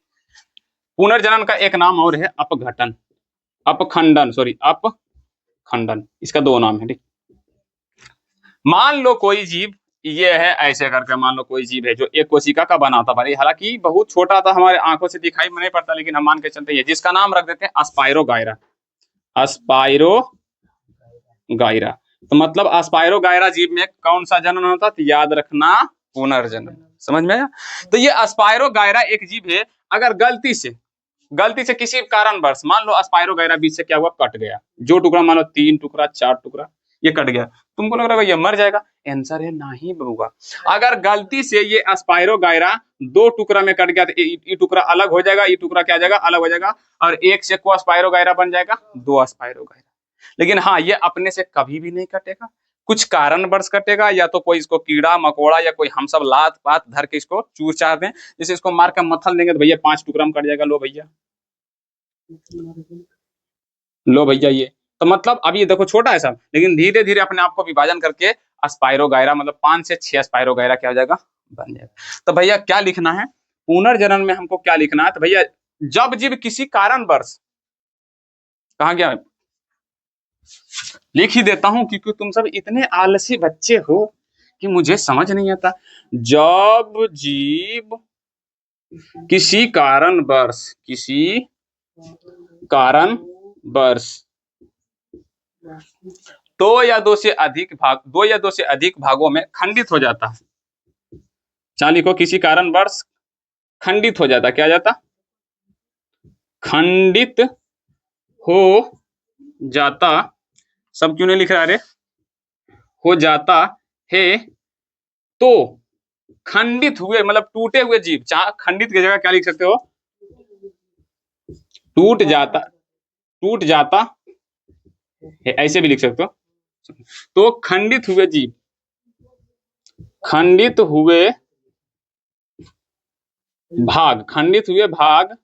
पुनर्जन्म का एक नाम और है अपघटन, अपखंडन, सॉरी अपखंडन, इसका 2 नाम है। ठीक, मान लो कोई जीव ये है, ऐसे करके मान लो कोई जीव है जो एक कोशिका का बना था, भले हालांकि बहुत छोटा था, हमारे आंखों से दिखाई नहीं पड़ता, लेकिन हम मान के चलते हैं, जिसका नाम रख देते हैं अस्पायरोगायरा। अस्पायरोगायरा, तो मतलब अस्पायरोगायरा जीव में कौन सा जन्म होता? तो याद रखना, पुनर्जन्म। समझ में आया? तो ये अस्पायरोगायरा एक जीव है, अगर गलती से किसी कारणवश मान लो अस्पायरोगायरा बीच से क्या हुआ, कट गया, जो टुकड़ा मान लो 3 टुकड़ा 4 टुकड़ा ये कट गया, तुमको लग रहा है ये मर जाएगा? आंसर है नहीं होगा। अगर गलती से ये अस्पायरोगायरा 2 टुकड़ा में कट गया तो ये टुकड़ा अलग हो जाएगा, ये टुकड़ा क्या जाएगा, अलग हो जाएगा, और एक से को अस्पायरोगायरा बन जाएगा 2 अस्पायरोगायरा। लेकिन हाँ, ये अपने से कभी भी नहीं कटेगा, कुछ कारणवश कटेगा, या तो कोई इसको कीड़ा मकोड़ा या कोई हम सब लात पात धर के इसको चूर चार दें, जैसे इसको मार के मथल देंगे तो भैया 5 टुकड़ा में कट जाएगा। लो भैया, लो भैया, ये तो मतलब अब ये देखो छोटा है सब, लेकिन धीरे धीरे अपने आप को विभाजन करके अस्पायरोगायरा मतलब 5 से 6 अस्पायरोगायरा क्या हो जाएगा, बन जाएगा। तो भैया क्या लिखना है पुनर्जन्म में, हमको क्या लिखना है? तो भैया जब जीव किसी कारणवश, कहा गया, लिख ही देता हूं क्योंकि तुम सब इतने आलसी बच्चे हो कि मुझे समझ नहीं आता। जब जीव किसी कारणवश 2 या 2 से अधिक भागों में खंडित हो जाता है, चाली को किसी कारणवश खंडित हो जाता, क्या जाता, खंडित हो जाता, सब क्यों नहीं लिख रहा रे, हो जाता है, तो खंडित हुए मतलब टूटे हुए जीव, खंडित की जगह क्या लिख सकते हो, टूट जाता है, ऐसे भी लिख सकते हो। तो खंडित हुए जीव, खंडित हुए भाग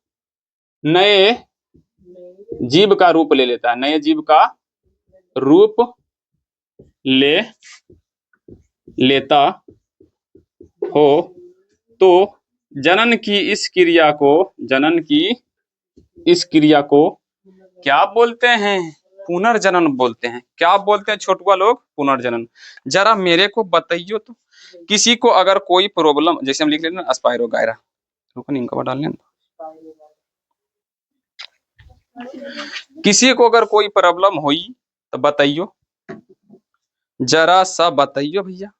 नए जीव का रूप ले लेता है, नए जीव का रूप ले लेता हो, तो जनन की इस क्रिया को क्या बोलते हैं, पुनर्जनन बोलते हैं। क्या बोलते हैं छोटुआ लोग, पुनर्जनन। जरा मेरे को बताइयो तो, किसी को अगर कोई प्रॉब्लम, जैसे हम लिख लेते हैं अस्पायरोगायरा, रुको नहीं कवर डालने, किसी को अगर कोई प्रॉब्लम हुई तो बताइयो, जरा सा बताइयो भैया,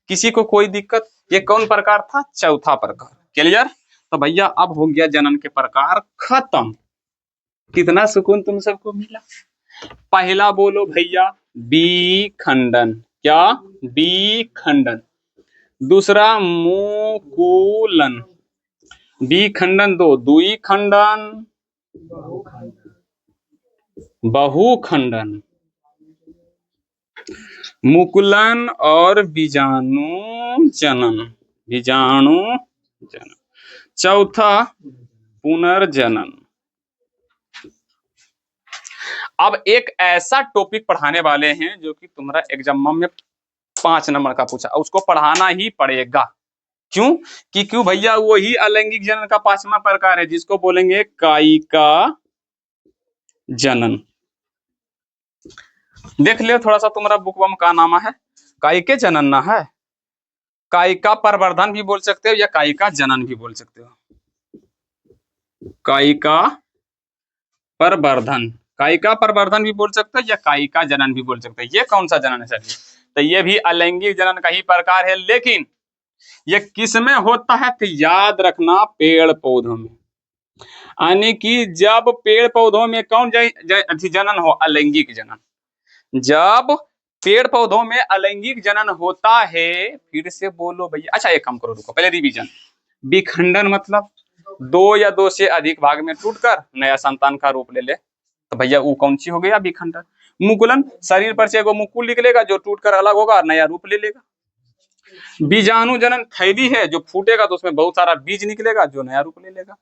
किसी को कोई दिक्कत। ये कौन प्रकार था, चौथा प्रकार, क्लियर। तो भैया अब हो गया जनन के प्रकार खत्म। कितना सुकून तुम सबको मिला। पहला बोलो भैया विखंडन, क्या, विखंडन। दूसरा मुकुलन, विखंडन 2, द्विखंडन, बहुखंडन, मुकुलन और बीजाणु जनन। चौथा पुनर्जनन। अब एक ऐसा टॉपिक पढ़ाने वाले हैं जो कि तुम्हारा एग्जाम में 5 नंबर का पूछा, उसको पढ़ाना ही पड़ेगा। क्यों? कि क्यों भैया, वही अलैंगिक जनन का 5वां प्रकार है जिसको बोलेंगे कायिका जनन। देख लियो थोड़ा सा, तुम्हारा बुक में का नाम है, कायिके जनन ना है, कायिका प्रवर्धन भी बोल सकते हो या कायिका जनन भी बोल सकते हो। कायिका प्रवर्धन भी बोल सकते हो या कायिका जनन भी बोल सकते हो। ये कौन सा जनन है सर? तो ये भी अलैंगिक जनन का ही प्रकार है, लेकिन ये किस में होता है तो याद रखना, पेड़ पौधों में। यानी कि जब पेड़ पौधों में कौन जनन हो, अलैंगिक जनन। जब पेड़ पौधों में अलैंगिक जनन होता है, फिर से बोलो भैया। अच्छा एक काम करो, रुको पहले रिवीजन। विखंडन मतलब 2 या 2 से अधिक भाग में टूटकर नया संतान का रूप ले ले, तो भैया वो कौन सी हो गया, विखंडन। मुकुलन, शरीर पर से एगो मुकुल निकलेगा जो टूटकर अलग होगा, नया रूप ले लेगा। बीजाणु जनन, थैली है जो फूटेगा तो उसमें बहुत सारा बीज निकलेगा जो नया रूप ले लेगा।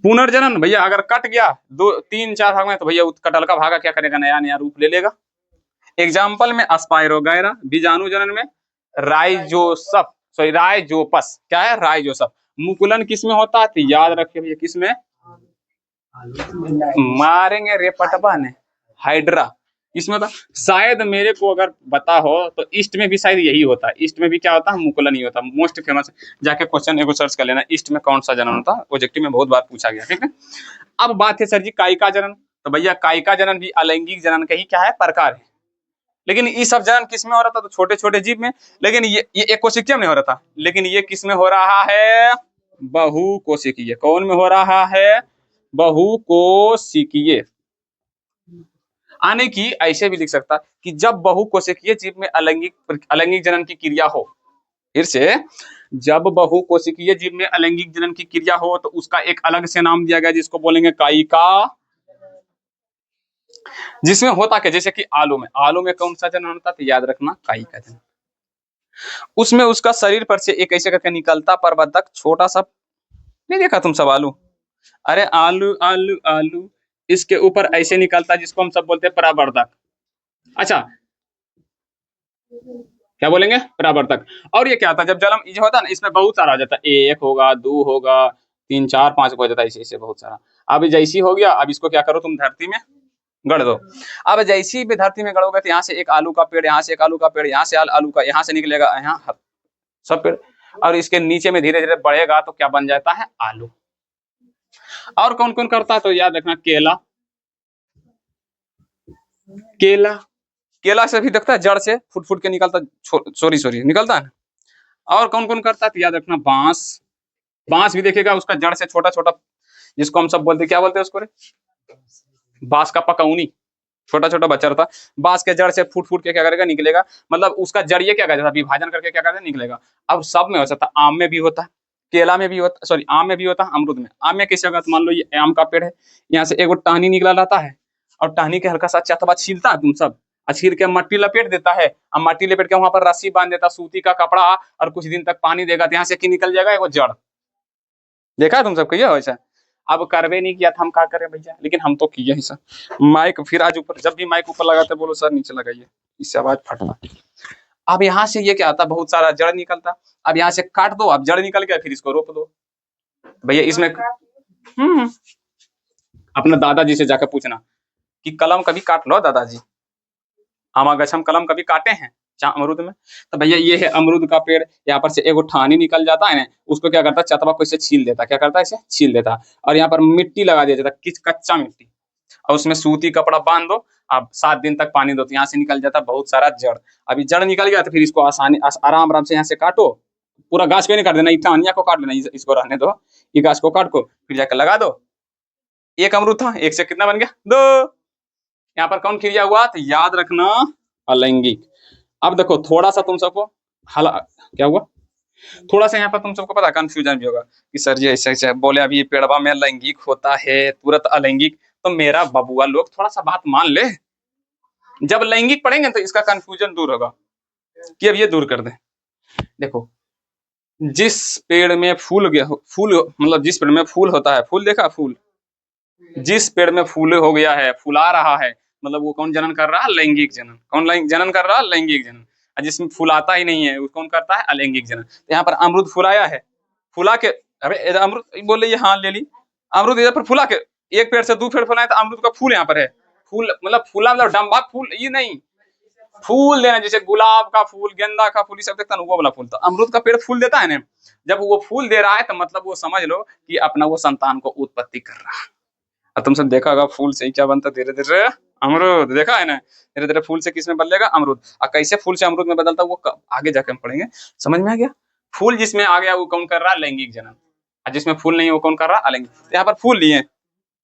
पुनर्जनन भैया अगर कट गया 2-3-4 भाग में तो भैया कटल का भागा क्या करेगा, नया नया रूप ले लेगा। एग्जाम्पल में स्पाइरोगैरा, बीजाणु जनन में राइजोसफ, सॉरी राइजोपस, क्या है राइजोसफ। मुकुलन किसमें होता है, तो याद रखिए भैया किसमें, मारेंगे रे पटवा ने, हाइड्रा इसमें था। शायद मेरे को अगर पता हो तो ईस्ट में भी शायद यही होता है, ईस्ट में भी क्या होता है, मुकुलन ही होता है। मोस्ट फेमस, जाके क्वेश्चन एगो सर्च कर लेना, ईस्ट में कौन सा जनन होता है, ऑब्जेक्टिव में बहुत बार पूछा गया, ठीक है। अब बात है सर जी कायिका जनन, तो भैया कायिका जनन भी अलैंगिक जनन का ही क्या है, प्रकार है। लेकिन ये सब जनन किस में हो रहा था, तो छोटे छोटे जीव में। लेकिन ये एक कोशिकीय में हो रहा था, लेकिन ये किस में हो रहा है, बहुकोशिकीय। कौन में हो रहा है, बहुकोशिकीय। आने की ऐसे भी लिख सकता कि जब बहुकोशिकीय जीव में अलैंगिक जनन की क्रिया हो, फिर से जब बहुकोशिकीय जीव में अलैंगिक जनन की क्रिया हो तो उसका एक अलग से नाम दिया गया जिसको बोलेंगे कायिका। जिसमें होता क्या, जैसे कि आलू में कौन सा जनन होता, तो याद रखना कायिका जनन। उसमें उसका शरीर पर से एक ऐसे करके निकलता प्रवर्धक छोटा सा, नहीं देखा तुम सब आलू, अरे आलू आलू आलू, इसके ऊपर ऐसे निकलता जिसको हम सब बोलते हैं प्रवर्धक। अच्छा क्या बोलेंगे, परावर्तक। और ये क्या था, जब जलम ये होता है ना, इसमें बहुत सारा आ जाता है, 1 होगा 2 होगा 3 4 5 हो जाता है, ऐसे बहुत सारा। अब जैसी हो गया, अब इसको क्या करो तुम धरती में गड़ दो। अब जैसी भी धरती में गड़ोगे तो यहाँ से एक आलू का पेड़, यहाँ से एक आलू का पेड़, यहाँ से आलू का, यहाँ से निकलेगा यहाँ सब पेड़, और इसके नीचे में धीरे धीरे बढ़ेगा तो क्या बन जाता है, आलू। और कौन कौन करता है, तो याद रखना केला, केला केला से भी देखता है जड़ से फुट फुट के निकलता, सॉरी निकलता है। और कौन कौन करता है, तो याद रखना बांस, बांस भी देखेगा उसका जड़ से छोटा छोटा, जिसको हम सब बोलते क्या बोलते हैं उसको रे, बांस का पकौनी, छोटा छोटा बच्चा रहता, बांस के जड़ से फूट फूट के क्या करेगा, निकलेगा। मतलब उसका जड़िए क्या करता, विभाजन करके क्या करता, निकलेगा। अब सब में हो सकता, आम में भी होता है, केला में भी होता, सॉरी आम में भी होता है, अमरूद में। आम में कैसे होगा, मान लो ये आम का पेड़ है, यहाँ से एक टहनी निकला रहता है, और टहनी के हल्का सा चतवा छीलता है तुम सब, छील के मट्टी लपेट देता है, अब मट्टी लपेट के वहां पर रस्सी बांध देता, सूती का कपड़ा, और कुछ दिन तक पानी देगा, तो यहाँ से की निकल जाएगा एगो जड़। देखा है तुम सब किया वैसा। अब करवे नहीं किया था, हम क्या करें भैया, लेकिन हम तो किए ही सर। माइक फिर आज ऊपर, जब भी माइक ऊपर लगाते बोलो सर नीचे लगाइए, इससे आवाज फटना। अब यहाँ से ये क्या आता, बहुत सारा जड़ निकलता, अब यहाँ से काट दो, अब जड़ निकल गया, फिर इसको रोप दो भैया। इसमें अपना दादाजी से जाकर पूछना कि कलम कभी काट लो दादाजी, आम गछम कलम कभी काटे हैं अमरूद में, तो भैया ये है अमरूद का पेड़, यहाँ पर से एगो ठानी निकल जाता है ना, उसको क्या करता है, चतवा को इसे छील देता, क्या करता है, इसे छील देता, और यहाँ पर मिट्टी लगा दिया जाता, कच्चा मिट्टी, और उसमें सूती कपड़ा बांध दो, अब 7 दिन तक पानी दो, तो यहाँ से निकल जाता बहुत सारा जड़। अभी जड़ निकल गया तो फिर इसको आराम आराम से यहाँ से काटो, पूरा गाछ को नहीं काट देना, टहनिया को काट लेना, इसको रहने दो, ये गाछ को काट को फिर जाकर लगा दो। एक अमरूद था, एक से कितना बन गया, 2। यहाँ पर कौन क्रिया हुआ, तो याद रखना अलैंगिक। अब देखो थोड़ा सा तुम सबको क्या हुआ, थोड़ा सा यहाँ पर तुम सबको पता कंफ्यूजन भी होगा कि सर जी ऐसे ऐसे बोले, अभी पेड़वा में लैंगिक होता है तुरंत अलैंगिक, तो मेरा बबुआ लोग थोड़ा सा बात मान ले, जब लैंगिक पढ़ेंगे तो इसका कंफ्यूजन दूर होगा, कि अब ये दूर कर दे। देखो जिस पेड़ में फूल मतलब जिस पेड़ में फूल होता है, फूल देखा फूल, जिस पेड़ में फूल हो गया है, फुला रहा है, मतलब वो कौन जनन कर रहा है, लैंगिक जनन। कौन जनन कर रहा है, लैंगिक जनन। जिसमें फुलाता ही नहीं है वो कौन करता है, अलैंगिक जनन। तो यहाँ पर अमरूद फुलाया है, फुला के, अरे अमरूद बोले ये हाँ ले ली, अमरूद इधर पर फुला के, एक पेड़ से 2 पेड़ फुलाए, तो अमरूद का फूल यहाँ पर है, फूल मतलब फूला मतलब डम्बा फूल, ये नहीं फूल देना, जैसे गुलाब का फूल, गेंदा का फूल, सब देखता है वो वाला फूल। तो अमरूद का पेड़ फूल देता है ना, जब वो फूल दे रहा है तो मतलब वो समझ लो कि अपना वो संतान को उत्पत्ति कर रहा है। तुम सब देखा होगा फूल से ही क्या बनता, धीरे धीरे अमरूद, देखा है ना, धीरे धीरे फूल से किस में बदलेगा, अमरूद। और कैसे फूल से अमरूद में बदलता वो आगे जाके हम पढ़ेंगे, समझ में आ गया। फूल जिसमें आ गया वो कौन कर रहा है, लैंगिक जनन, और जिसमें फूल नहीं वो कौन कर रहा है, अलैंगिक। यहाँ पर फूल लिए,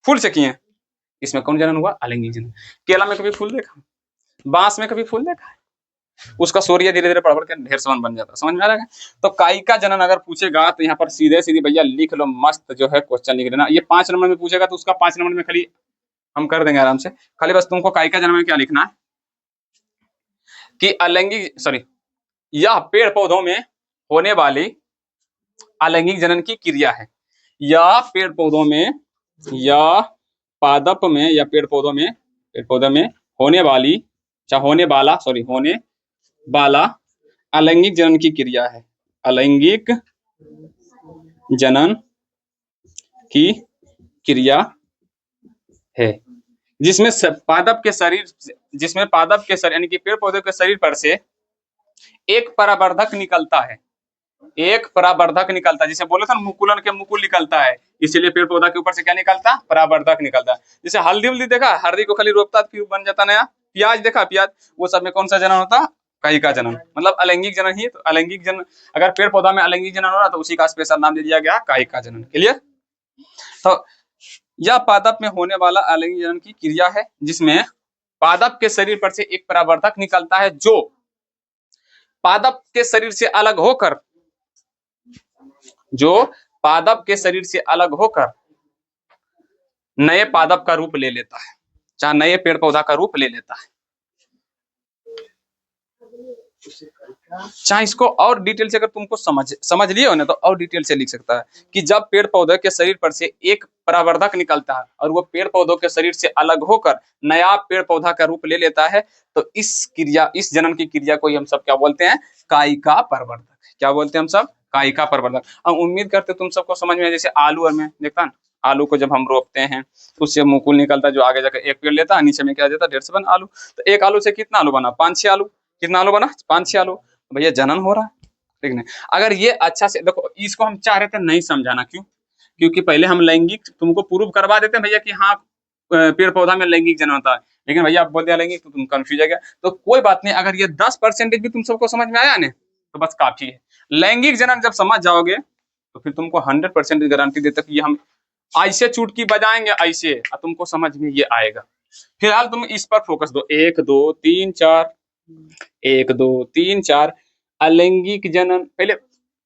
फूल से किए, इसमें कौन जनन हुआ, अलैंगिक जनन। केला में कभी फूल देखा, बांस में कभी फूल देखा है, उसका सूर्य धीरे धीरे पढ़ के ढेर समान बन जाता, समझ में आ रहा है। तो कायिका जनन अगर पूछेगा तो यहाँ पर सीधे सीधे भैया लिख लो, मस्त जो है क्वेश्चन लिख लेना। ये 5 नंबर में पूछेगा तो उसका 5 नंबर में खाली हम कर देंगे आराम से। खाली बस तुमको कायिका जनन में क्या लिखना है कि अलैंगिक, सॉरी, यह पेड़ पौधों में होने वाली अलैंगिक जनन की क्रिया है, या पेड़ पौधों में या पादप में या पेड़ पौधों में होने वाली होने वाला अलैंगिक जनन की क्रिया है। अलैंगिक जनन की क्रिया है जिसमें पादप के शरीर यानी कि पेड़ पौधे के शरीर पर से एक परावर्धक निकलता है। जिसे बोले था मुकुलन के मुकुल निकलता है, इसीलिए पेड़ पौधा के ऊपर से क्या निकलता? परावर्धक निकलता है। जैसे हल्दी देखा, हल्दी को खाली रोपता फिर बन जाता नया। प्याज देखा, प्याज वो सब में कौन सा जनन होता? कायिका जनन, मतलब अलैंगिक जनन ही। तो अलैंगिक जनन, अगर पेड़ पौधा में अलैंगिक जनन हो रहा तो उसी का स्पेशल नाम दे दिया गया कायिका जनन। क्लियर? तो यह पादप में होने वाला अलैंगिक जनन की क्रिया है जिसमें पादप के शरीर पर से एक परावर्धक निकलता है जो पादप के शरीर से अलग होकर नए पादप का रूप ले लेता है, चाहे नए पेड़ पौधा का रूप ले लेता है। चाहे इसको और डिटेल से अगर तुमको समझ लिए हो ना तो और डिटेल से लिख सकता है कि जब पेड़ पौधे के शरीर पर से एक परावर्धक निकलता है और वो पेड़ पौधों के शरीर से अलग होकर नया पेड़ पौधा का रूप ले लेता है तो इस जनन की क्रिया को हम सब क्या बोलते हैं? कायिका प्रवर्धक। क्या बोलते हैं हम सब? कायिका प्रवर्धक। हम उम्मीद करते तुम सबको समझ में। जैसे आलू और में देखता ना, आलू को जब हम रोपते हैं उससे मुकुल निकलता है जो आगे जाकर एक पेड़ लेता है, नीचे में क्या देता है? 150 बन आलू। तो एक आलू से कितना आलू बना? 5-6 आलू। कितना आलू बना? 5-6 आलू। भैया जनन हो रहा है, ठीक नहीं? अगर ये अच्छा से देखो, इसको हम चाह रहे थे नहीं समझाना, क्यों? क्योंकि पहले हम लैंगिक तुमको प्रूव करवा देते हैं भैया कि हाँ पेड़ पौधा में लैंगिक जनन होता है, लेकिन भैया आप बोल दिया लैंगिक तो तुम कंफ्यूज हो गया। तो कोई बात नहीं, अगर ये 10% भी तुम सबको समझ में आया ना तो बस काफी है। लैंगिक जनन जब समझ जाओगे तो फिर तुमको 100% गारंटी देता कि हम ऐसे चुटकी बजाएंगे ऐसे और तुमको समझ में ये आएगा। फिलहाल तुम इस पर फोकस दो। 1 2 3 4 1 2 3 4 अलैंगिक जनन। पहले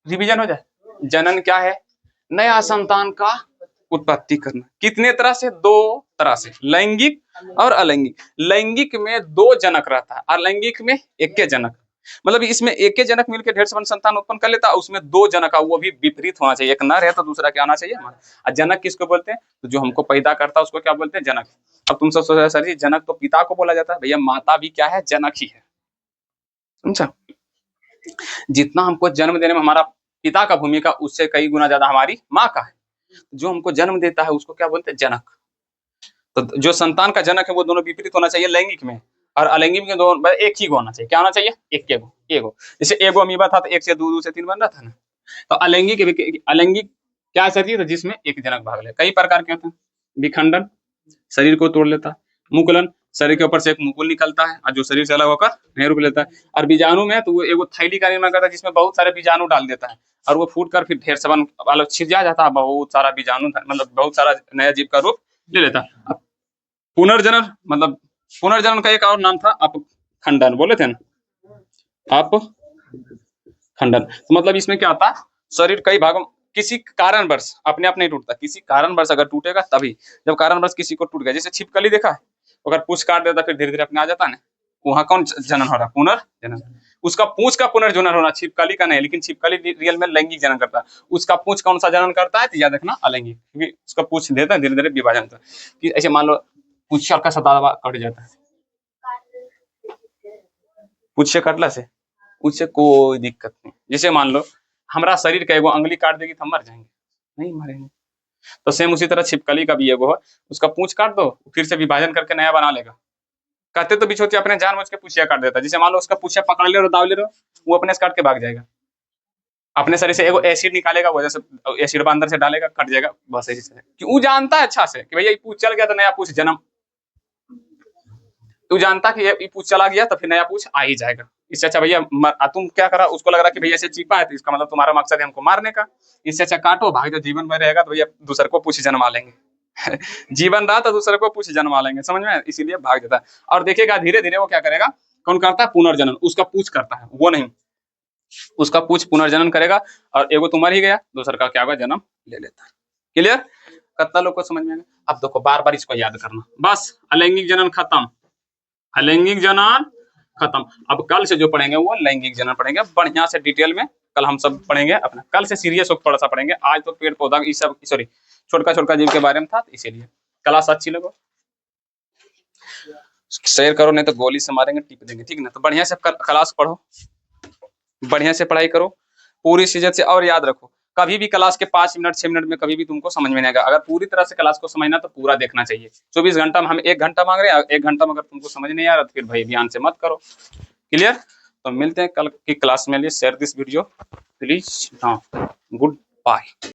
रिवीजन हो जाए। जनन क्या है? नया संतान का उत्पत्ति करना। कितने तरह से? 2 तरह से, लैंगिक और अलैंगिक। लैंगिक में 2 जनक रहता है, अलैंगिक में एक जनक। मतलब इसमें एक जनक मिलकर ढेर सारा संतान उत्पन्न कर लेता है, उसमें 2 जनक का, वो भी विपरीत होना चाहिए। एक नर है तो दूसरा क्या होना चाहिए? और जनक किसको बोलते हैं? तो जो हमको पैदा करता है उसको क्या बोलते हैं? जनक। अब तुम सब सोच रहे सर जी जनक तो पिता को बोला जाता है। भैया माता भी क्या है? जनक ही है। समझा? जितना हमको जन्म देने में हमारा पिता का भूमिका उससे कई गुना ज्यादा हमारी माँ का है। जो हमको जन्म देता है उसको क्या बोलते हैं? जनक। तो जो संतान का जनक है वो दोनों विपरीत होना चाहिए लैंगिक में, और अलैंगिक में दोनों एक ही होना चाहिए। क्या होना चाहिए? एगो। जैसे एगो अमीबा था तो 1 से 2 से 3 बन रहा था ना। तो अलैंगिक क्या शरीर है जिसमें एक जनक भाग ले। कई प्रकार के होते हैं। विखंडन, शरीर को तोड़ लेता है। मुकुलन, शरीर के ऊपर से एक मुकुल निकलता है और जो शरीर से अलग होकर नया रूप लेता है। और बीजाणु में तो वो एगो थैली का निर्माण करता है जिसमें बहुत सारे बीजाणु डाल देता है और वो फूट कर फिर ढेर सारा अलग छिड़ जाता है। बहुत सारा बीजाणु, मतलब बहुत सारा नया जीव का रूप ले लेता है। अब पुनर्जनन, मतलब पुनर्जनन का एक और नाम था अपखंडन। बोले थे ना, अपखंडन। तो मतलब इसमें क्या होता है? शरीर कई भागों, किसी कारणवश अपने आप नहीं टूटता, किसी कारणवश अगर टूटेगा तभी। जब कारणवश किसी को टूट गया, जैसे छिपकली देखा है, अगर पूछ काट देता फिर धीरे धीरे अपने आ जाता है ना, वहां कौन जनन हो रहा? पुनर्जनन। उसका पूछ का पुनर्जनन होना, छिपकली का नहीं। लेकिन छिपकली रियल में लैंगिक जनन करता है। उसका पूछ कौन सा जनन करता है? तो याद रखना अलैंगिक, क्योंकि उसका पूछ देता है धीरे धीरे विभाजन होता है। कि ऐसे मान लो पूछ का सदावा कट जाता है, पूछ से कटला से उससे कोई दिक्कत नहीं। जैसे मान लो हमारा शरीर का एगो अंगली काट देगी तो हम मर जाएंगे? नहीं मरेंगे। तो सेम उसी तरह छिपकली का भी एगो है, उसका पूंछ काट दो फिर से विभाजन करके नया बना लेगा। कहते तो बिछोती अपने जानबूझ के पूछिया काट देता है। जैसे मान लो उसका पूछिया पकड़ ले रहे हो, दाव ले रहे हो, वो अपने से काट के भाग जाएगा। अपने शरीर से एगो एसिड निकालेगा, वजह से एसिड अंदर से डालेगा, कट जाएगा। बस ऐसे कि वो जानता है अच्छा से कि भैया ये पूछ चल गया तो नया पूछ जन्म। तू जानता कि ये पूछ चला गया तो फिर नया पूछ आ ही जाएगा। इससे अच्छा भैया तुम क्या करा, उसको लग रहा कि भैया ऐसे चीपा है तो इसका मतलब तुम्हारा मकसद है हमको मारने का। इससे अच्छा काटो, भाग जो जीवन में रहेगा तो भैया दूसरे को पूछ जन्मा लेंगे। जीवन रहा तो दूसरे को पूछ जन्मा लेंगे, समझ में? इसीलिए भाग देता है। और देखिएगा धीरे धीरे वो क्या करेगा, कौन करता है? पुनर्जनन। उसका पूछ करता है, वो नहीं, उसका पूछ पुनर्जनन करेगा और एगो तो मर ही गया, दूसरा का क्या होगा? जन्म ले लेता है। क्लियर? कितना लोग को समझ में आएगा? अब देखो बार बार इसको याद करना। बस अलैंगिक जनन खत्म। अलैंगिक जनन खत्म। अब कल से जो पढ़ेंगे वो लैंगिक जनन पढ़ेंगे बढ़िया से डिटेल में। कल हम सब पढ़ेंगे अपना, कल से सीरियस होकर थोड़ा सा पढ़ेंगे। आज तो पेड़ पौधा ये सब, सॉरी, छोटका छोटका जीव के बारे में था, इसीलिए क्लास अच्छी लगो, शेयर करो, नहीं तो गोली से मारेंगे, टिप देंगे, ठीक ना। तो बढ़िया से क्लास पढ़ो, बढ़िया से पढ़ाई करो पूरी सीजन से। और याद रखो, कभी भी क्लास के 5 मिनट 6 मिनट में कभी भी तुमको समझ में नहीं आएगा। अगर पूरी तरह से क्लास को समझना तो पूरा देखना चाहिए। 24 घंटा में हम 1 घंटा मांग रहे हैं, 1 घंटा में अगर तुमको समझ नहीं आ रहा तो फिर भाई ध्यान से मत करो। क्लियर? तो मिलते हैं कल की क्लास में। लिए शेयर दिस वीडियो प्लीज। हाँ, गुड बाय।